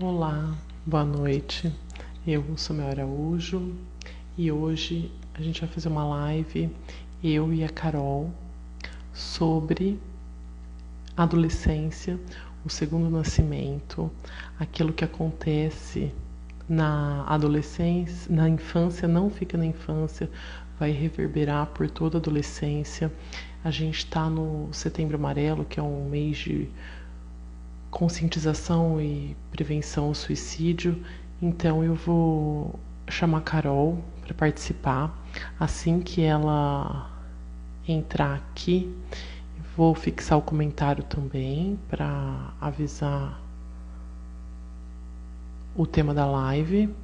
Olá, boa noite. Eu sou Mel Araújo e hoje a gente vai fazer uma live, eu e a Carol, sobre adolescência, o segundo nascimento, aquilo que acontece na adolescência, na infância, não fica na infância, vai reverberar por toda a adolescência. A gente está no Setembro Amarelo, que é um mês de conscientização e prevenção ao suicídio. Então eu vou chamar a Carol para participar. Assim que ela entrar aqui, vou fixar o comentário também para avisar o tema da live.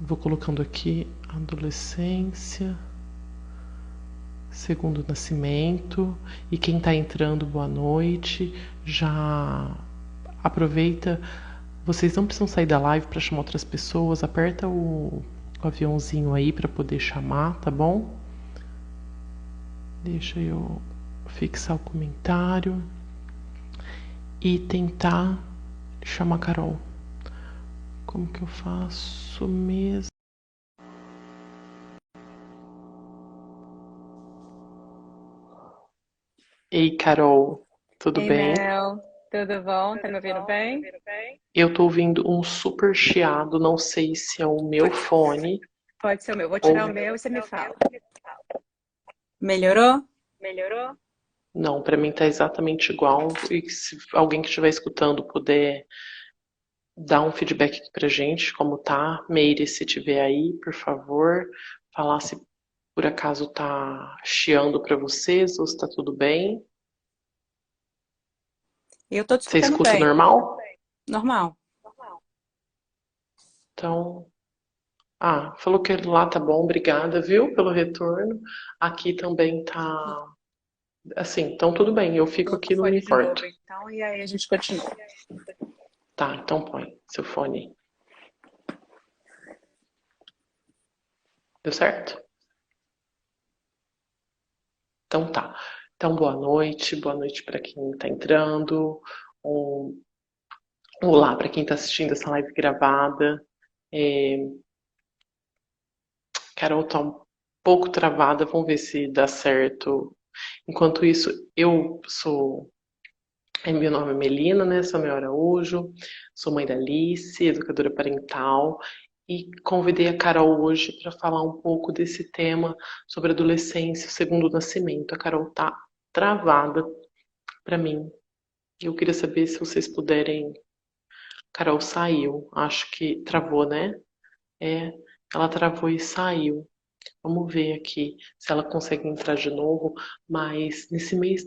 Vou colocando aqui adolescência, segundo nascimento, e quem está entrando, boa noite. Já aproveita, vocês não precisam sair da live para chamar outras pessoas, aperta o aviãozinho aí para poder chamar, tá bom? Deixa eu fixar o comentário e tentar chamar a Carol. Como que eu faço mesmo? Ei, Carol, tudo Ei, bem? Mel, tudo bom? Tá me ouvindo bem? Eu tô ouvindo um super chiado, não sei se é o meu Pode, fone pode ser o meu. Vou ou. tirar o meu e você me fala. Melhorou? Não, para mim tá exatamente igual. E se alguém que estiver escutando puder dar um feedback aqui pra gente, como tá, Meire, se tiver aí, por favor, falar se por acaso tá chiando para vocês ou se tá tudo bem. Eu tô te Você escutando escuta bem. normal? Normal. Então, falou que lá tá bom, obrigada, viu, pelo retorno. Aqui também tá assim, então tudo bem, eu fico Colocar o aqui, não me fone de importo. novo, então, e aí a gente continua. Tá, então põe seu fone. Deu certo? Então tá. Então boa noite para quem está entrando, um olá para quem está assistindo essa live gravada. É, Carol tá um pouco travada, vamos ver se dá certo. Enquanto isso, meu nome é Melina, né? Sou Mel Araújo, sou mãe da Alice, educadora parental, e convidei a Carol hoje para falar um pouco desse tema sobre adolescência, segundo o nascimento. A Carol tá travada para mim. Eu queria saber se vocês puderem. Carol saiu, acho que travou, né? É, ela travou e saiu. Vamos ver aqui se ela consegue entrar de novo. Mas nesse mês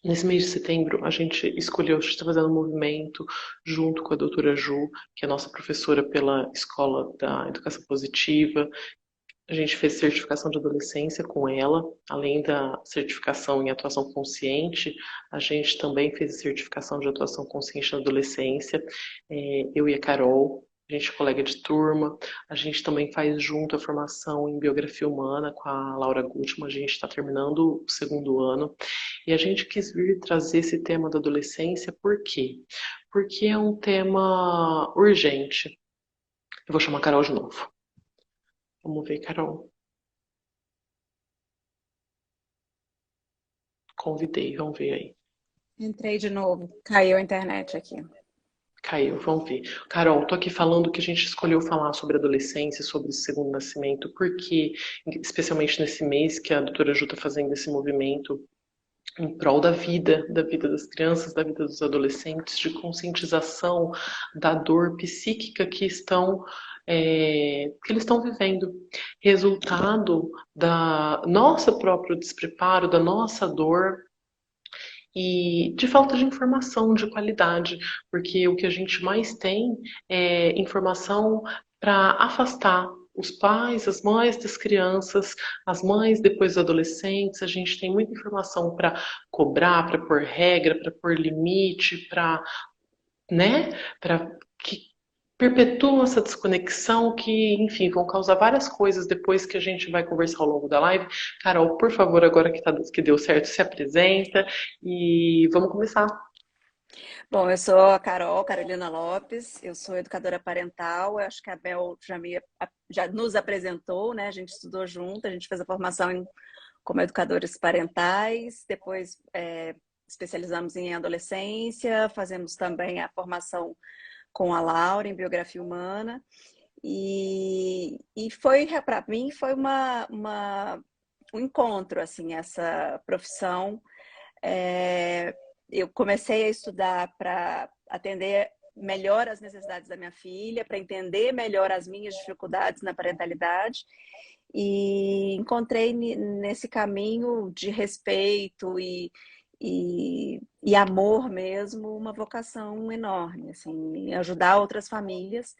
de setembro, a gente escolheu, a gente está fazendo um movimento junto com a doutora Ju, que é nossa professora pela Escola da Educação Positiva. A gente fez certificação de adolescência com ela, além da certificação em atuação consciente, a gente também fez a certificação de atuação consciente na adolescência, eu e a Carol, a gente é colega de turma, a gente também faz junto a formação em biografia humana com a Laura Gutmann, a gente está terminando o segundo ano, e a gente quis vir trazer esse tema da adolescência, por quê? Porque é um tema urgente. Eu vou chamar a Carol de novo. Vamos ver, Carol. Convidei, vamos ver aí. Entrei de novo. Caiu a internet aqui. Caiu, vamos ver. Carol, tô aqui falando que a gente escolheu falar sobre adolescência, sobre segundo nascimento, porque, especialmente nesse mês que a doutora Ju está fazendo esse movimento em prol da vida das crianças, da vida dos adolescentes, de conscientização da dor psíquica que eles estão vivendo, resultado da nossa próprio despreparo, da nossa dor e de falta de informação de qualidade, porque o que a gente mais tem é informação para afastar os pais, as mães das crianças, as mães depois dos adolescentes, a gente tem muita informação para cobrar, para pôr regra, para pôr limite, para, né, para que perpetuam essa desconexão que, enfim, vão causar várias coisas depois que a gente vai conversar ao longo da live. Carol, por favor, agora que deu certo, se apresenta e vamos começar. Bom, eu sou a Carol, Carolina Lopes, eu sou educadora parental, eu acho que a Bel já nos apresentou, né? A gente estudou junto, a gente fez a formação como educadores parentais, depois especializamos em adolescência, fazemos também a formação com a Laura em biografia humana, e foi, para mim, foi um encontro, assim, essa profissão. É, eu comecei a estudar para atender melhor as necessidades da minha filha, para entender melhor as minhas dificuldades na parentalidade, e encontrei nesse caminho de respeito e amor mesmo uma vocação enorme, assim, ajudar outras famílias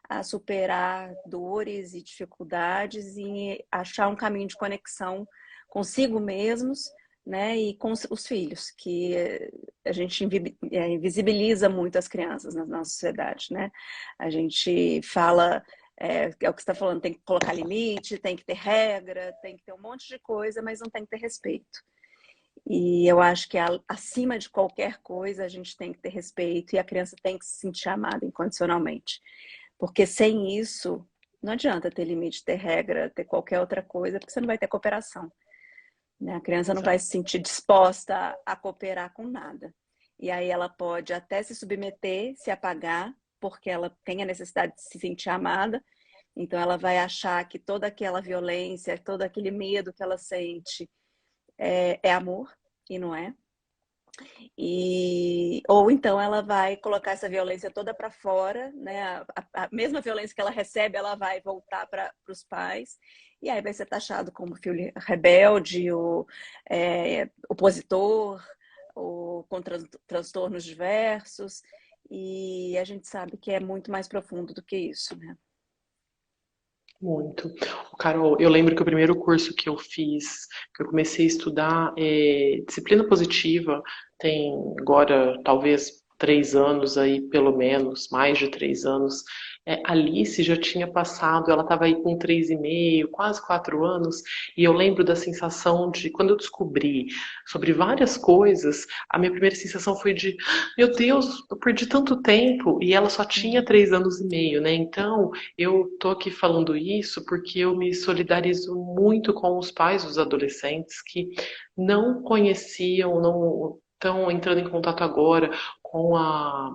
a superar dores e dificuldades e achar um caminho de conexão consigo mesmos, né, e com os filhos, que a gente invisibiliza muito as crianças na nossa sociedade, né? A gente fala, é o que você está falando, tem que colocar limite, tem que ter regra, tem que ter um monte de coisa, mas não tem que ter respeito. E eu acho que acima de qualquer coisa a gente tem que ter respeito e a criança tem que se sentir amada incondicionalmente. Porque sem isso, não adianta ter limite, ter regra, ter qualquer outra coisa, porque você não vai ter cooperação, né? A criança não vai Exato. se sentir disposta a cooperar com nada. E aí ela pode até se submeter, se apagar, porque ela tem a necessidade de se sentir amada. Então ela vai achar que toda aquela violência, todo aquele medo que ela sente é amor, e não é. Ou então ela vai colocar essa violência toda para fora, né? A mesma violência que ela recebe, ela vai voltar para os pais, e aí vai ser taxado como filho rebelde, ou opositor, ou com transtornos diversos, e a gente sabe que é muito mais profundo do que isso, né? Muito. Carol, eu lembro que o primeiro curso que eu fiz, que eu comecei a estudar, é disciplina positiva, tem agora talvez 3 anos aí, pelo menos, mais de 3 anos. A Alice já tinha passado, ela estava aí com 3,5, quase 4 anos, e eu lembro da sensação de, quando eu descobri sobre várias coisas, a minha primeira sensação foi de, meu Deus, eu perdi tanto tempo, e ela só tinha 3 anos e meio, né? Então, eu tô aqui falando isso porque eu me solidarizo muito com os pais dos adolescentes que não conheciam, não estão entrando em contato agora com a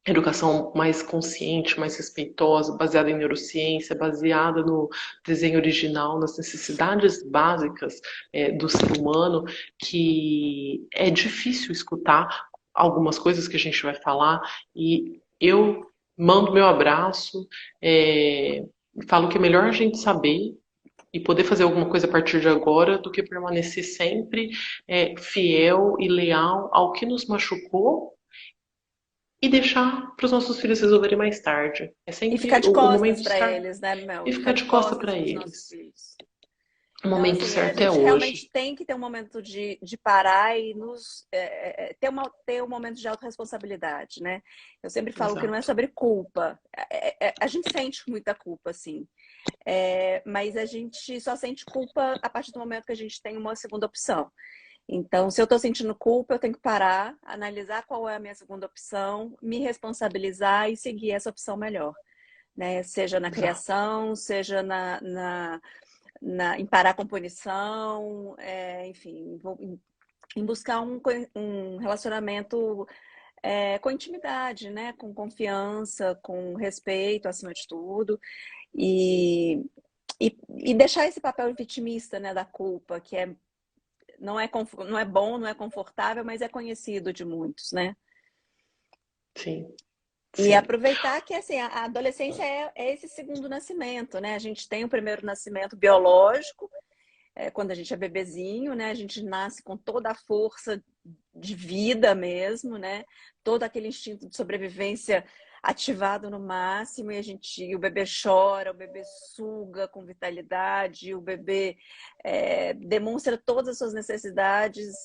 educação mais consciente, mais respeitosa, baseada em neurociência, baseada no desenho original, nas necessidades básicas do ser humano, que é difícil escutar algumas coisas que a gente vai falar, e eu mando meu abraço, falo que é melhor a gente saber e poder fazer alguma coisa a partir de agora do que permanecer sempre fiel e leal ao que nos machucou e deixar para os nossos filhos resolverem mais tarde. É E ficar sempre de o momento costas para certo eles, né, Mel? e Ficar ficar de de costa costas para para os nossos eles. filhos. O Então, momento assim, a certo é gente hoje. realmente tem que ter um momento de parar e ter um momento de autorresponsabilidade, né? Eu sempre falo que não é Exato. sobre culpa. A gente sente muita culpa, assim. Mas a gente só sente culpa a partir do momento que a gente tem uma segunda opção. Então, se eu estou sentindo culpa, eu tenho que parar, analisar qual é a minha segunda opção, me responsabilizar e seguir essa opção melhor, né? Seja na Exato. criação, seja em parar com punição, enfim, em buscar um relacionamento com intimidade, né? Com confiança, com respeito acima de tudo, e, e deixar esse papel vitimista, né, da culpa, que não é bom, não é confortável, mas é conhecido de muitos, né? Sim, E sim. aproveitar que assim, a adolescência é esse segundo nascimento, né? A gente tem o primeiro nascimento biológico, quando a gente é bebezinho, né? A gente nasce com toda a força de vida mesmo, né? Todo aquele instinto de sobrevivência ativado no máximo, e o bebê chora, o bebê suga com vitalidade, o bebê demonstra todas as suas necessidades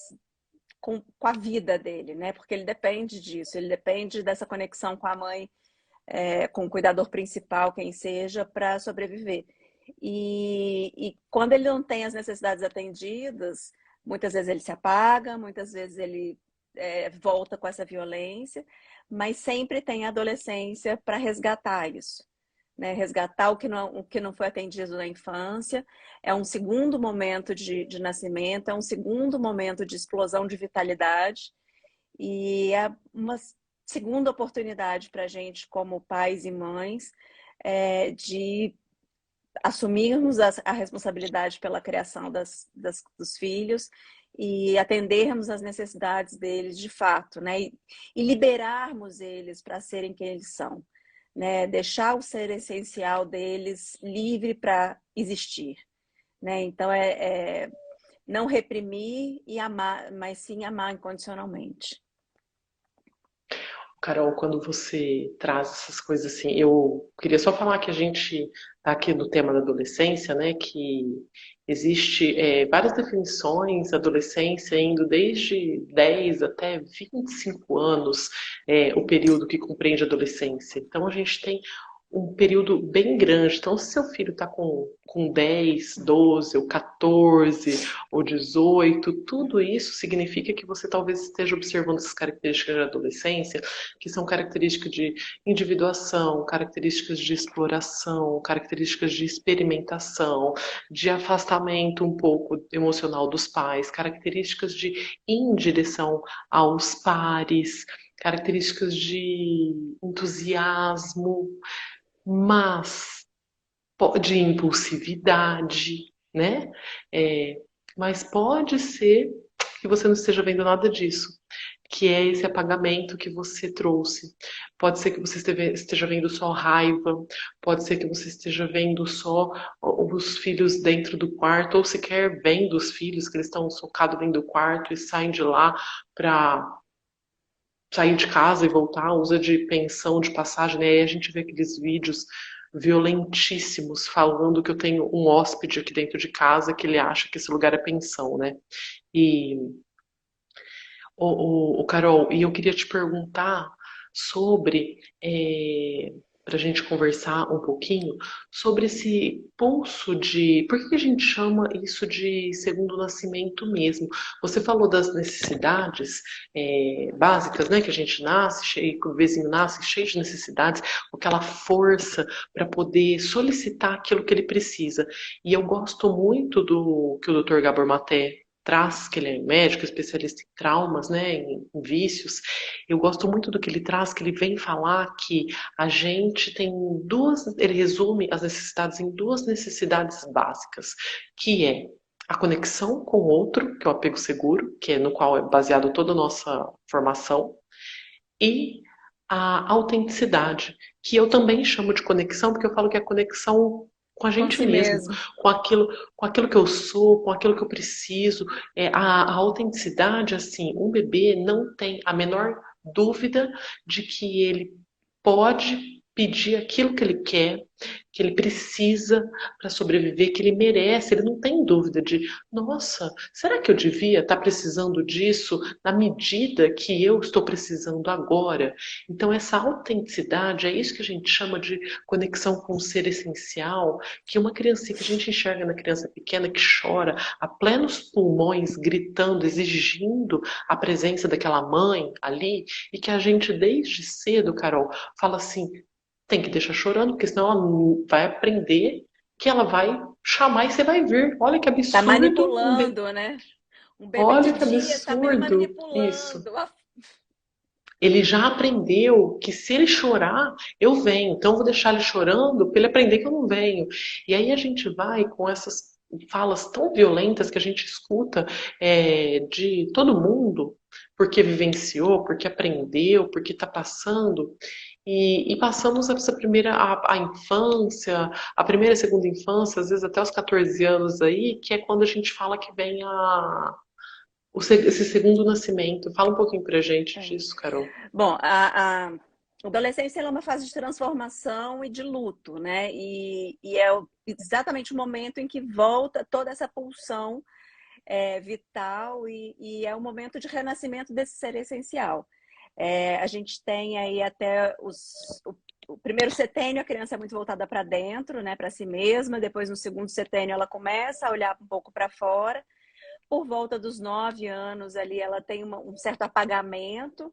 com a vida dele, né? Porque ele depende disso, ele depende dessa conexão com a mãe, com o cuidador principal, quem seja, para sobreviver. E quando ele não tem as necessidades atendidas, muitas vezes ele se apaga, muitas vezes ele volta com essa violência, mas sempre tem a adolescência para resgatar isso. Né, resgatar o que não foi atendido na infância, é um segundo momento de nascimento, é um segundo momento de explosão de vitalidade e é uma segunda oportunidade para a gente, como pais e mães, de assumirmos a responsabilidade pela criação dos filhos e atendermos às necessidades deles de fato, né? E liberarmos eles para serem quem eles são. Né, deixar o ser essencial deles livre para existir, né? Então não reprimir e amar, mas sim amar incondicionalmente. Carol, quando você traz essas coisas assim, eu queria só falar que a gente está aqui no tema da adolescência, né? Que existe várias definições da adolescência, indo desde 10 até 25 anos, o período que compreende a adolescência. Então a gente tem um período bem grande. Então, se seu filho está com 10, 12, ou 14, ou 18, tudo isso significa que você talvez esteja observando essas características da adolescência, que são características de individuação, características de exploração, características de experimentação, de afastamento um pouco emocional dos pais, características de ir em direção aos pares, características de entusiasmo, mas de impulsividade, né? É, mas pode ser que você não esteja vendo nada disso, que é esse apagamento que você trouxe. Pode ser que você esteja vendo só raiva, pode ser que você esteja vendo só os filhos dentro do quarto, ou sequer vendo os filhos que eles estão socados dentro do quarto e saem de lá para sair de casa e voltar, usa de pensão, de passagem, né? Aí a gente vê aqueles vídeos violentíssimos falando que eu tenho um hóspede aqui dentro de casa que ele acha que esse lugar é pensão, né? E o Carol, e eu queria te perguntar sobre, para a gente conversar um pouquinho, sobre esse pulso de. Por que a gente chama isso de segundo nascimento mesmo? Você falou das necessidades básicas, né? Que a gente nasce, cheio, que o vizinho nasce cheio de necessidades, com aquela força para poder solicitar aquilo que ele precisa. E eu gosto muito do que o Dr. Gabor Maté traz, que ele é médico, especialista em traumas, né, em vícios. Eu gosto muito do que ele traz, que ele vem falar que a gente tem ele resume as necessidades em duas necessidades básicas, que é a conexão com o outro, que é o apego seguro, que é no qual é baseado toda a nossa formação, e a autenticidade, que eu também chamo de conexão, porque eu falo que é conexão com a Com gente si mesmo, mesmo. com aquilo que eu sou, com aquilo que eu preciso. A autenticidade, assim, um bebê não tem a menor dúvida de que ele pode pedir aquilo que ele precisa para sobreviver, que ele merece. Ele não tem dúvida de, nossa, será que eu devia estar precisando disso na medida que eu estou precisando agora? Então, essa autenticidade é isso que a gente chama de conexão com o ser essencial, que uma criança que a gente enxerga na criança pequena que chora a plenos pulmões, gritando, exigindo a presença daquela mãe ali, e que a gente desde cedo, Carol, fala assim, tem que deixar chorando, porque senão ela vai aprender que ela vai chamar e você vai vir. Olha que Tá absurdo. manipulando, né? Um bebê de Olha que dia tá me absurdo isso. manipulando. Ele já aprendeu que se ele chorar, eu venho. Então eu vou deixar ele chorando para ele aprender que eu não venho. E aí a gente vai com essas falas tão violentas que a gente escuta de todo mundo, porque vivenciou, porque aprendeu, porque está passando. E passamos essa primeira, a infância, a primeira e segunda infância, às vezes até os 14 anos aí, que é quando a gente fala que vem esse segundo nascimento. Fala um pouquinho pra gente É. disso, Carol. Bom, a adolescência é uma fase de transformação e de luto, né? E é exatamente o momento em que volta toda essa pulsão vital e é o momento de renascimento desse ser essencial. A gente tem aí até o primeiro setênio, a criança é muito voltada para dentro, né, para si mesma. Depois, no segundo setênio, ela começa a olhar um pouco para fora. por volta dos 9 anos ali ela tem um certo apagamento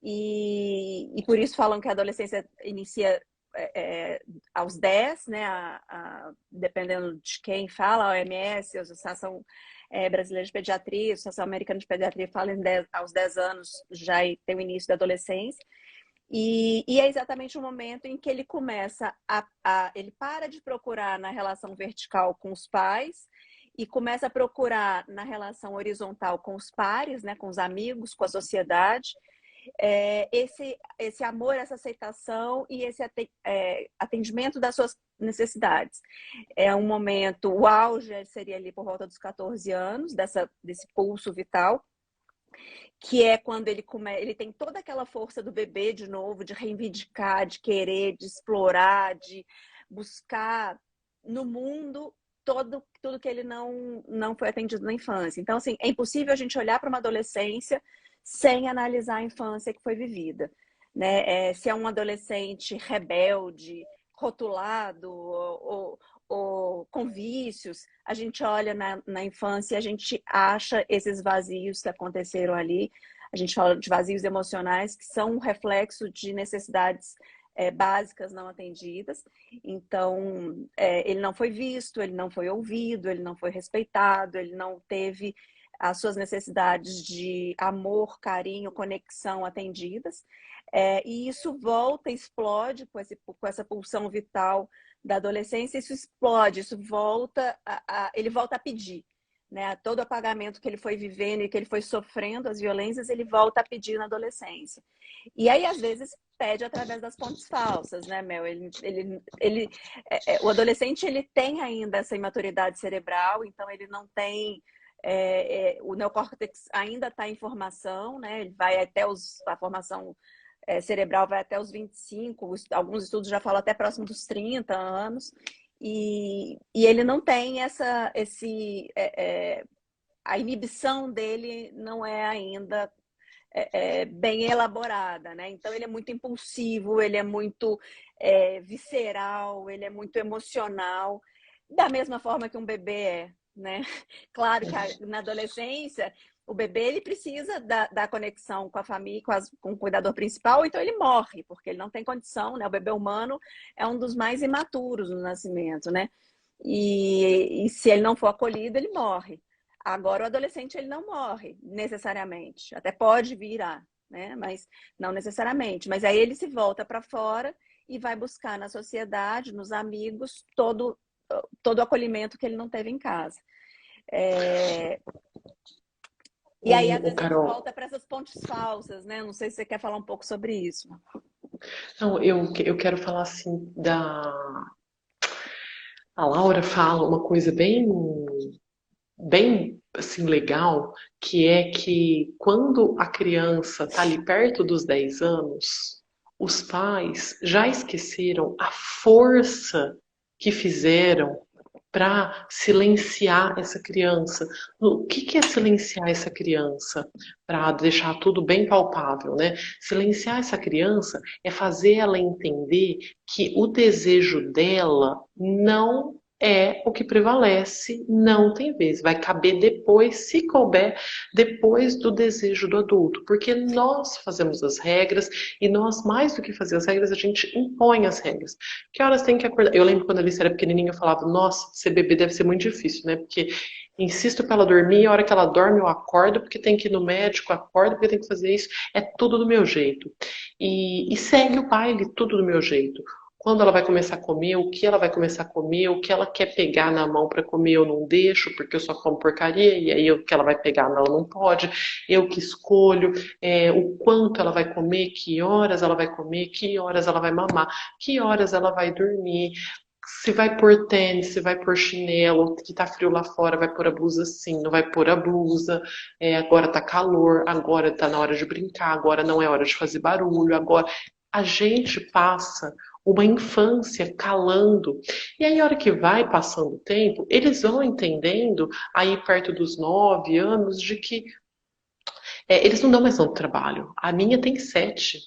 e por isso falam que a adolescência inicia aos 10, né? Dependendo de quem fala, a OMS, a Associação Brasileira de Pediatria, a Associação Americana de Pediatria fala aos 10 anos já tem o início da adolescência. E é exatamente o momento em que ele começa ele para de procurar na relação vertical com os pais e começa a procurar na relação horizontal com os pares, né, com os amigos, com a sociedade, esse amor, essa aceitação e esse atendimento das suas necessidades. É um momento, o auge seria ali por volta dos 14 anos, desse pulso vital, que é quando ele tem toda aquela força do bebê de novo, de reivindicar, de querer, de explorar, de buscar no mundo tudo que ele não foi atendido na infância. Então, assim, é impossível a gente olhar para uma adolescência sem analisar a infância que foi vivida, né? Se é um adolescente rebelde, rotulado ou com vícios, a gente olha na infância e a gente acha esses vazios que aconteceram ali. A gente fala de vazios emocionais que são um reflexo de necessidades básicas não atendidas. Então, ele não foi visto, ele não foi ouvido, ele não foi respeitado, ele não teve as suas necessidades de amor, carinho, conexão atendidas. E isso volta, explode com essa pulsão vital da adolescência, isso explode, isso volta, ele volta a pedir. Né? Todo o apagamento que ele foi vivendo e que ele foi sofrendo, as violências, ele volta a pedir na adolescência. E aí, às vezes, pede através das pontes falsas, né, Mel? O adolescente, ele tem ainda essa imaturidade cerebral, então ele não tem... o neocórtex ainda está em formação, né? Ele vai até a formação cerebral vai até os 25, alguns estudos já falam até próximo dos 30 anos, e ele não tem a inibição dele não é ainda bem elaborada, né? Então ele é muito impulsivo, ele é muito visceral, ele é muito emocional, da mesma forma que um bebê é, né? Claro que na adolescência o bebê ele precisa da conexão com a família, com o cuidador principal, então ele morre, porque ele não tem condição, né? O bebê humano é um dos mais imaturos no nascimento, né? E se ele não for acolhido, ele morre. Agora o adolescente ele não morre necessariamente, até pode virar, né? Mas não necessariamente. Mas aí ele se volta para fora e vai buscar na sociedade, nos amigos, todo o acolhimento que ele não teve em casa. E aí, às vezes, Carol, volta para essas pontes falsas, né? Não sei se você quer falar um pouco sobre isso. não, eu quero falar assim a Laura fala uma coisa bem assim legal, que é que quando a criança está ali perto dos 10 anos, os pais já esqueceram a força que fizeram para silenciar essa criança. O que é silenciar essa criança? Para deixar tudo bem palpável, né? Silenciar essa criança é fazer ela entender que o desejo dela não é o que prevalece, não tem vez. Vai caber depois, se couber, depois do desejo do adulto. Porque nós fazemos as regras e nós, mais do que fazer as regras, a gente impõe as regras. Que horas tem que acordar? Eu lembro quando a Alice era pequenininha, eu falava, nossa, ser bebê deve ser muito difícil, né? Porque insisto para ela dormir, e a hora que ela dorme eu acordo porque tem que ir no médico, acordo porque tem que fazer isso, é tudo do meu jeito. E segue o baile, tudo do meu jeito. Quando ela vai começar a comer, o que ela vai começar a comer, o que ela quer pegar na mão para comer eu não deixo, porque eu só como porcaria, e aí o que ela vai pegar ela não pode, eu que escolho o quanto ela vai comer, que horas ela vai comer, que horas ela vai mamar, que horas ela vai dormir, se vai pôr tênis, se vai pôr chinelo, que tá frio lá fora, vai pôr a blusa assim, não vai pôr a blusa, agora tá calor, agora tá na hora de brincar, agora não é hora de fazer barulho, agora a gente passa uma infância calando. E aí, a hora que vai passando o tempo, eles vão entendendo, aí perto dos 9 anos, de que eles não dão mais tanto trabalho. A minha tem 7.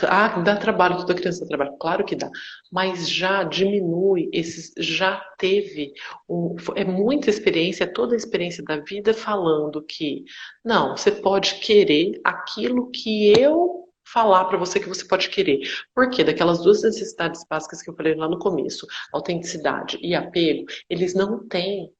Ah, dá trabalho, toda criança dá trabalho, claro que dá, mas já diminui esses, já teve é muita experiência, toda a experiência da vida falando que não, você pode querer aquilo que eu falar para você que você pode querer. Por quê? Daquelas duas necessidades básicas que eu falei lá no começo, autenticidade e apego, eles não têm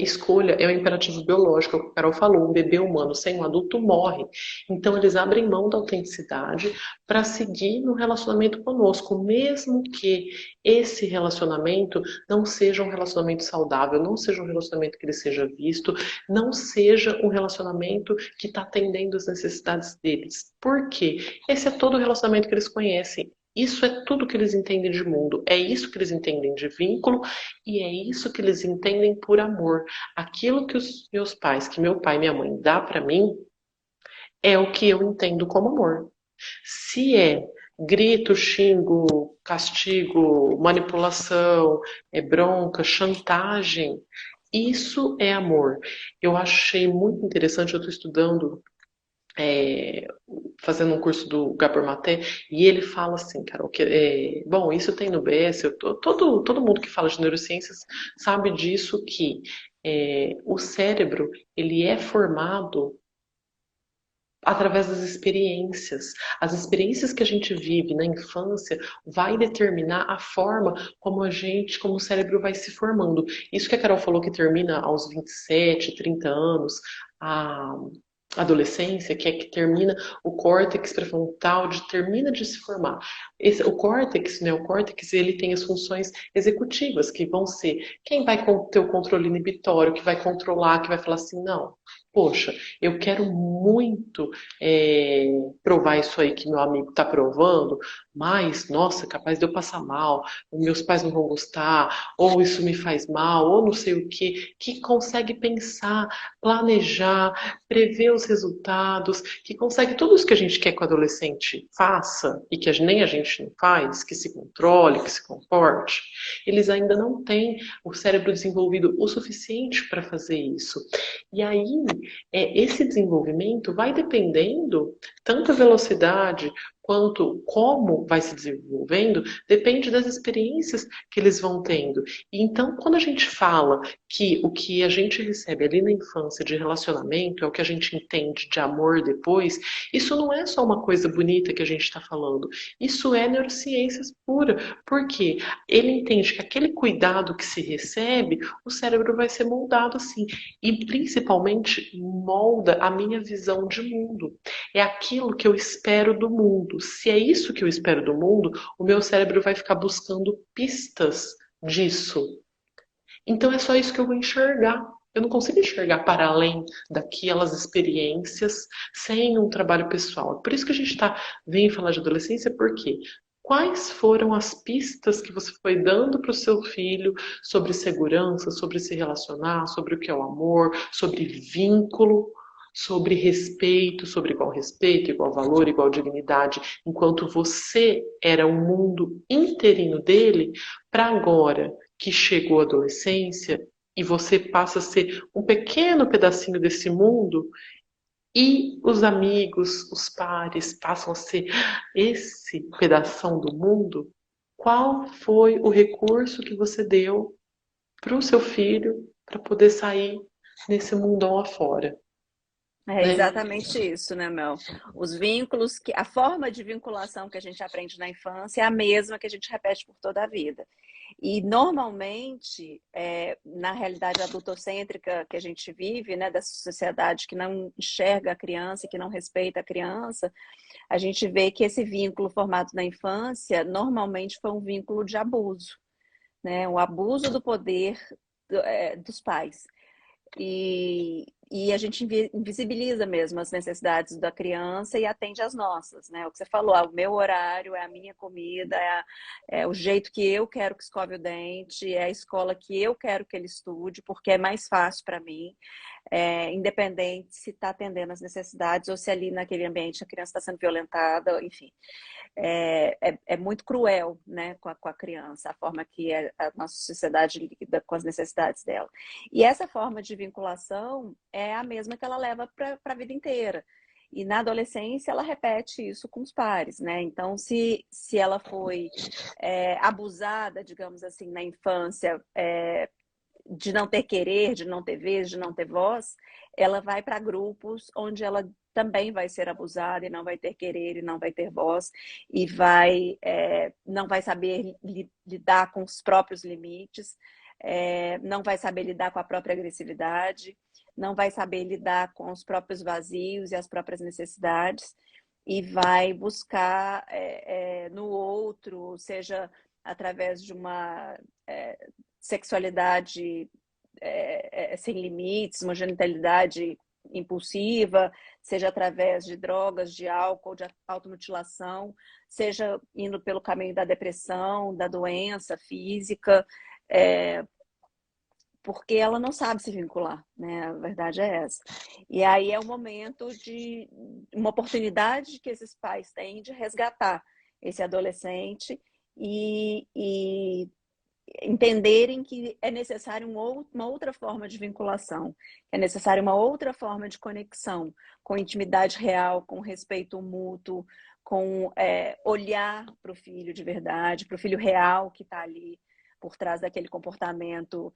escolha, é o imperativo biológico, é o que a Carol falou, um bebê humano sem um adulto morre. Então eles abrem mão da autenticidade para seguir no relacionamento conosco, mesmo que esse relacionamento não seja um relacionamento saudável, não seja um relacionamento que ele seja visto, não seja um relacionamento que está atendendo as necessidades deles. Por quê? Esse é todo o relacionamento que eles conhecem. Isso é tudo que eles entendem de mundo, é isso que eles entendem de vínculo e é isso que eles entendem por amor. Aquilo que os meus pais, que meu pai e minha mãe dá para mim, é o que eu entendo como amor. Se é grito, xingo, castigo, manipulação, é bronca, chantagem, isso é amor. Eu achei muito interessante, eu estou estudando é, fazendo um curso do Gabor Maté, e ele fala assim, Carol, que, bom, isso tem no BS, todo mundo que fala de neurociências sabe disso, que o cérebro, ele é formado através das experiências. As experiências que a gente vive na infância vai determinar a forma como a gente, como o cérebro vai se formando. Isso que a Carol falou que termina aos 27, 30 anos, a adolescência, que é que termina o córtex pré-frontal, termina de se formar. O córtex, né, o córtex, ele tem as funções executivas, que vão ser quem vai ter o controle inibitório, que vai controlar, que vai falar assim, não, poxa, eu quero muito provar isso aí que meu amigo está provando, mas, nossa, capaz de eu passar mal, meus pais não vão gostar, ou isso me faz mal, ou não sei o quê, que consegue pensar, planejar, prever os resultados, que consegue tudo isso que a gente quer que o adolescente faça e que nem a gente não faz, que se controle, que se comporte, eles ainda não têm o cérebro desenvolvido o suficiente para fazer isso. E aí, esse desenvolvimento vai dependendo, tanto a velocidade quanto como vai se desenvolvendo, depende das experiências que eles vão tendo. E então, quando a gente fala que o que a gente recebe ali na infância de relacionamento é o que a gente entende de amor depois, isso não é só uma coisa bonita que a gente está falando. Isso é neurociências pura. Porque ele entende que aquele cuidado que se recebe, o cérebro vai ser moldado assim. E principalmente molda a minha visão de mundo. É aquilo que eu espero do mundo. Se é isso que eu espero do mundo, o meu cérebro vai ficar buscando pistas disso. Então é só isso que eu vou enxergar. Eu não consigo enxergar para além daquelas experiências sem um trabalho pessoal. Por isso que a gente vem falar de adolescência, porque quais foram as pistas que você foi dando para o seu filho sobre segurança, sobre se relacionar, sobre o que é o amor, sobre vínculo, sobre respeito, igual valor, igual dignidade, enquanto você era o mundo inteirinho dele, para agora que chegou a adolescência e você passa a ser um pequeno pedacinho desse mundo e os amigos, os pares passam a ser esse pedação do mundo, qual foi o recurso que você deu para o seu filho para poder sair nesse mundão afora, É né? exatamente isso, né, Mel? Os vínculos, a forma de vinculação que a gente aprende na infância é a mesma que a gente repete por toda a vida. E normalmente, na realidade adultocêntrica que a gente vive, né, dessa sociedade que não enxerga a criança, que não respeita a criança, a gente vê que esse vínculo formado na infância normalmente foi um vínculo de abuso, né? O abuso do poder dos pais. E a gente invisibiliza mesmo as necessidades da criança e atende às nossas, né? O que você falou, o meu horário, é a minha comida, é o jeito que eu quero que escove o dente, é a escola que eu quero que ele estude, porque é mais fácil para mim, independente se está atendendo às necessidades ou se ali naquele ambiente a criança está sendo violentada, enfim. É muito cruel, né, com a criança, a forma que a nossa sociedade lida com as necessidades dela. E essa forma de vinculação é a mesma que ela leva para a vida inteira. E na adolescência ela repete isso com os pares, né? Então, se ela foi abusada, digamos assim, na infância, de não ter querer, de não ter vez, de não ter voz, ela vai para grupos onde ela também vai ser abusada e não vai ter querer e não vai ter voz e não vai saber lidar com os próprios limites, não vai saber lidar com a própria agressividade, não vai saber lidar com os próprios vazios e as próprias necessidades e vai buscar no outro, seja através de uma sexualidade sem limites, uma genitalidade impulsiva, seja através de drogas, de álcool, de automutilação, seja indo pelo caminho da depressão, da doença física, porque ela não sabe se vincular, né? A verdade é essa. E aí é um momento de uma oportunidade que esses pais têm de resgatar esse adolescente e entenderem que é necessário uma outra forma de vinculação, que é necessário uma outra forma de conexão, com intimidade real, com respeito mútuo, com olhar para o filho de verdade, para o filho real que está ali por trás daquele comportamento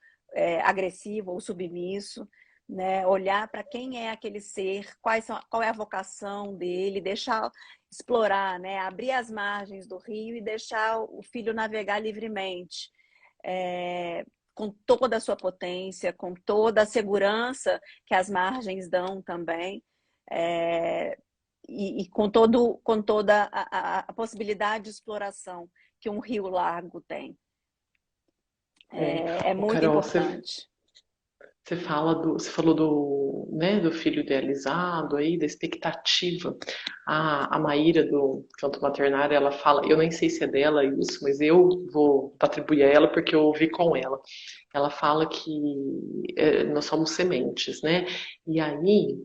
agressivo ou submisso, né? Olhar para quem é aquele ser, qual é a vocação dele, deixar explorar, né? Abrir as margens do rio e deixar o filho navegar livremente. Com toda a sua potência, com toda a segurança que as margens dão também, e com toda a possibilidade de exploração que um rio largo tem. É O muito Carol, importante. você falou do, né, do filho idealizado aí, da expectativa. A Maíra do Canto Maternário, ela fala, eu nem sei se é dela isso, mas eu vou atribuir a ela porque eu ouvi com ela. Ela fala que nós somos sementes, né? E aí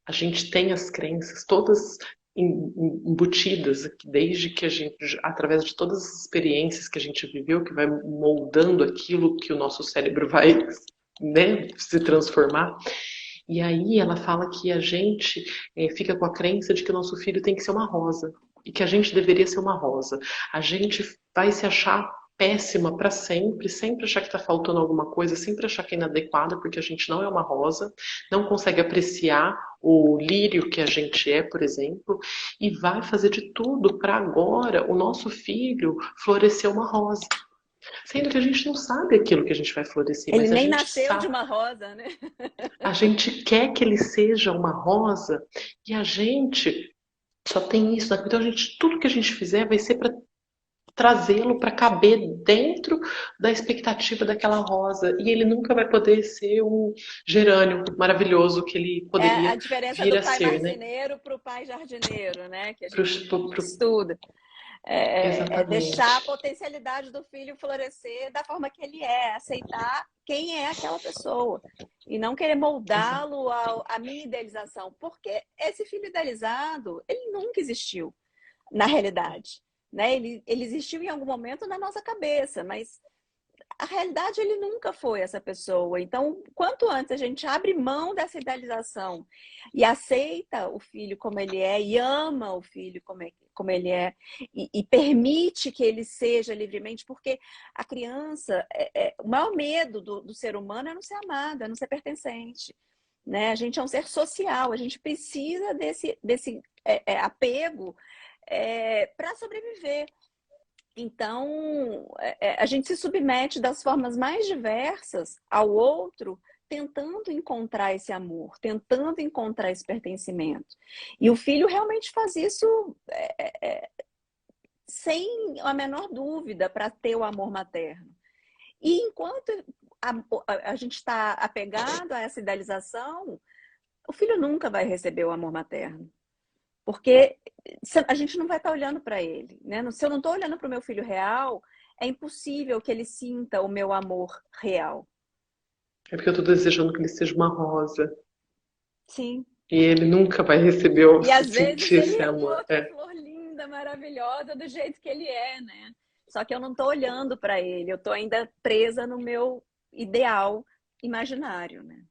a gente tem as crenças todas embutidas desde que a gente, através de todas as experiências que a gente viveu, que vai moldando aquilo que o nosso cérebro vai, né, se transformar. E aí ela fala que a gente fica com a crença de que o nosso filho tem que ser uma rosa e que a gente deveria ser uma rosa. A gente vai se achar péssima para sempre, sempre achar que está faltando alguma coisa, sempre achar que é inadequada, porque a gente não é uma rosa, não consegue apreciar o lírio que a gente é, por exemplo, e vai fazer de tudo para agora o nosso filho florescer uma rosa. Sendo que a gente não sabe aquilo que a gente vai florescer, Ele mas a nem gente nasceu de sabe. uma rosa, né? A gente quer que ele seja uma rosa e a gente só tem isso. Então, tudo que a gente fizer vai ser para trazê-lo para caber dentro da expectativa daquela rosa. E ele nunca vai poder ser um gerânio maravilhoso que ele É a poderia diferença vir do a pai ser, né? marceneiro para o pai jardineiro, né? Que a Pro, gente pro, pro... estuda. Deixar a Exatamente. potencialidade do filho florescer da forma que ele é, aceitar quem é aquela pessoa e não querer moldá-lo à minha idealização, porque esse filho idealizado, ele nunca existiu na realidade, né? Ele existiu em algum momento na nossa cabeça, mas a realidade ele nunca foi essa pessoa. Então, quanto antes a gente abre mão dessa idealização e aceita o filho como ele é e ama o filho como ele é e permite que ele seja livremente, porque a criança, o maior medo do ser humano é não ser amado, é não ser pertencente. Né? A gente é um ser social, a gente precisa desse apego para sobreviver. Então, a gente se submete das formas mais diversas ao outro, tentando encontrar esse amor, tentando encontrar esse pertencimento. E o filho realmente faz isso sem a menor dúvida para ter o amor materno. E enquanto a gente está apegado a essa idealização, o filho nunca vai receber o amor materno. Porque a gente não vai estar olhando para ele, né? Se eu não estou olhando para o meu filho real, é impossível que ele sinta o meu amor real. É porque eu estou desejando que ele seja uma rosa. Sim. E ele nunca vai receber ou E às vezes sentir ele esse é uma amor. outra flor linda, maravilhosa, do jeito que ele é, né? Só que eu não estou olhando para ele, eu estou ainda presa no meu ideal imaginário, né?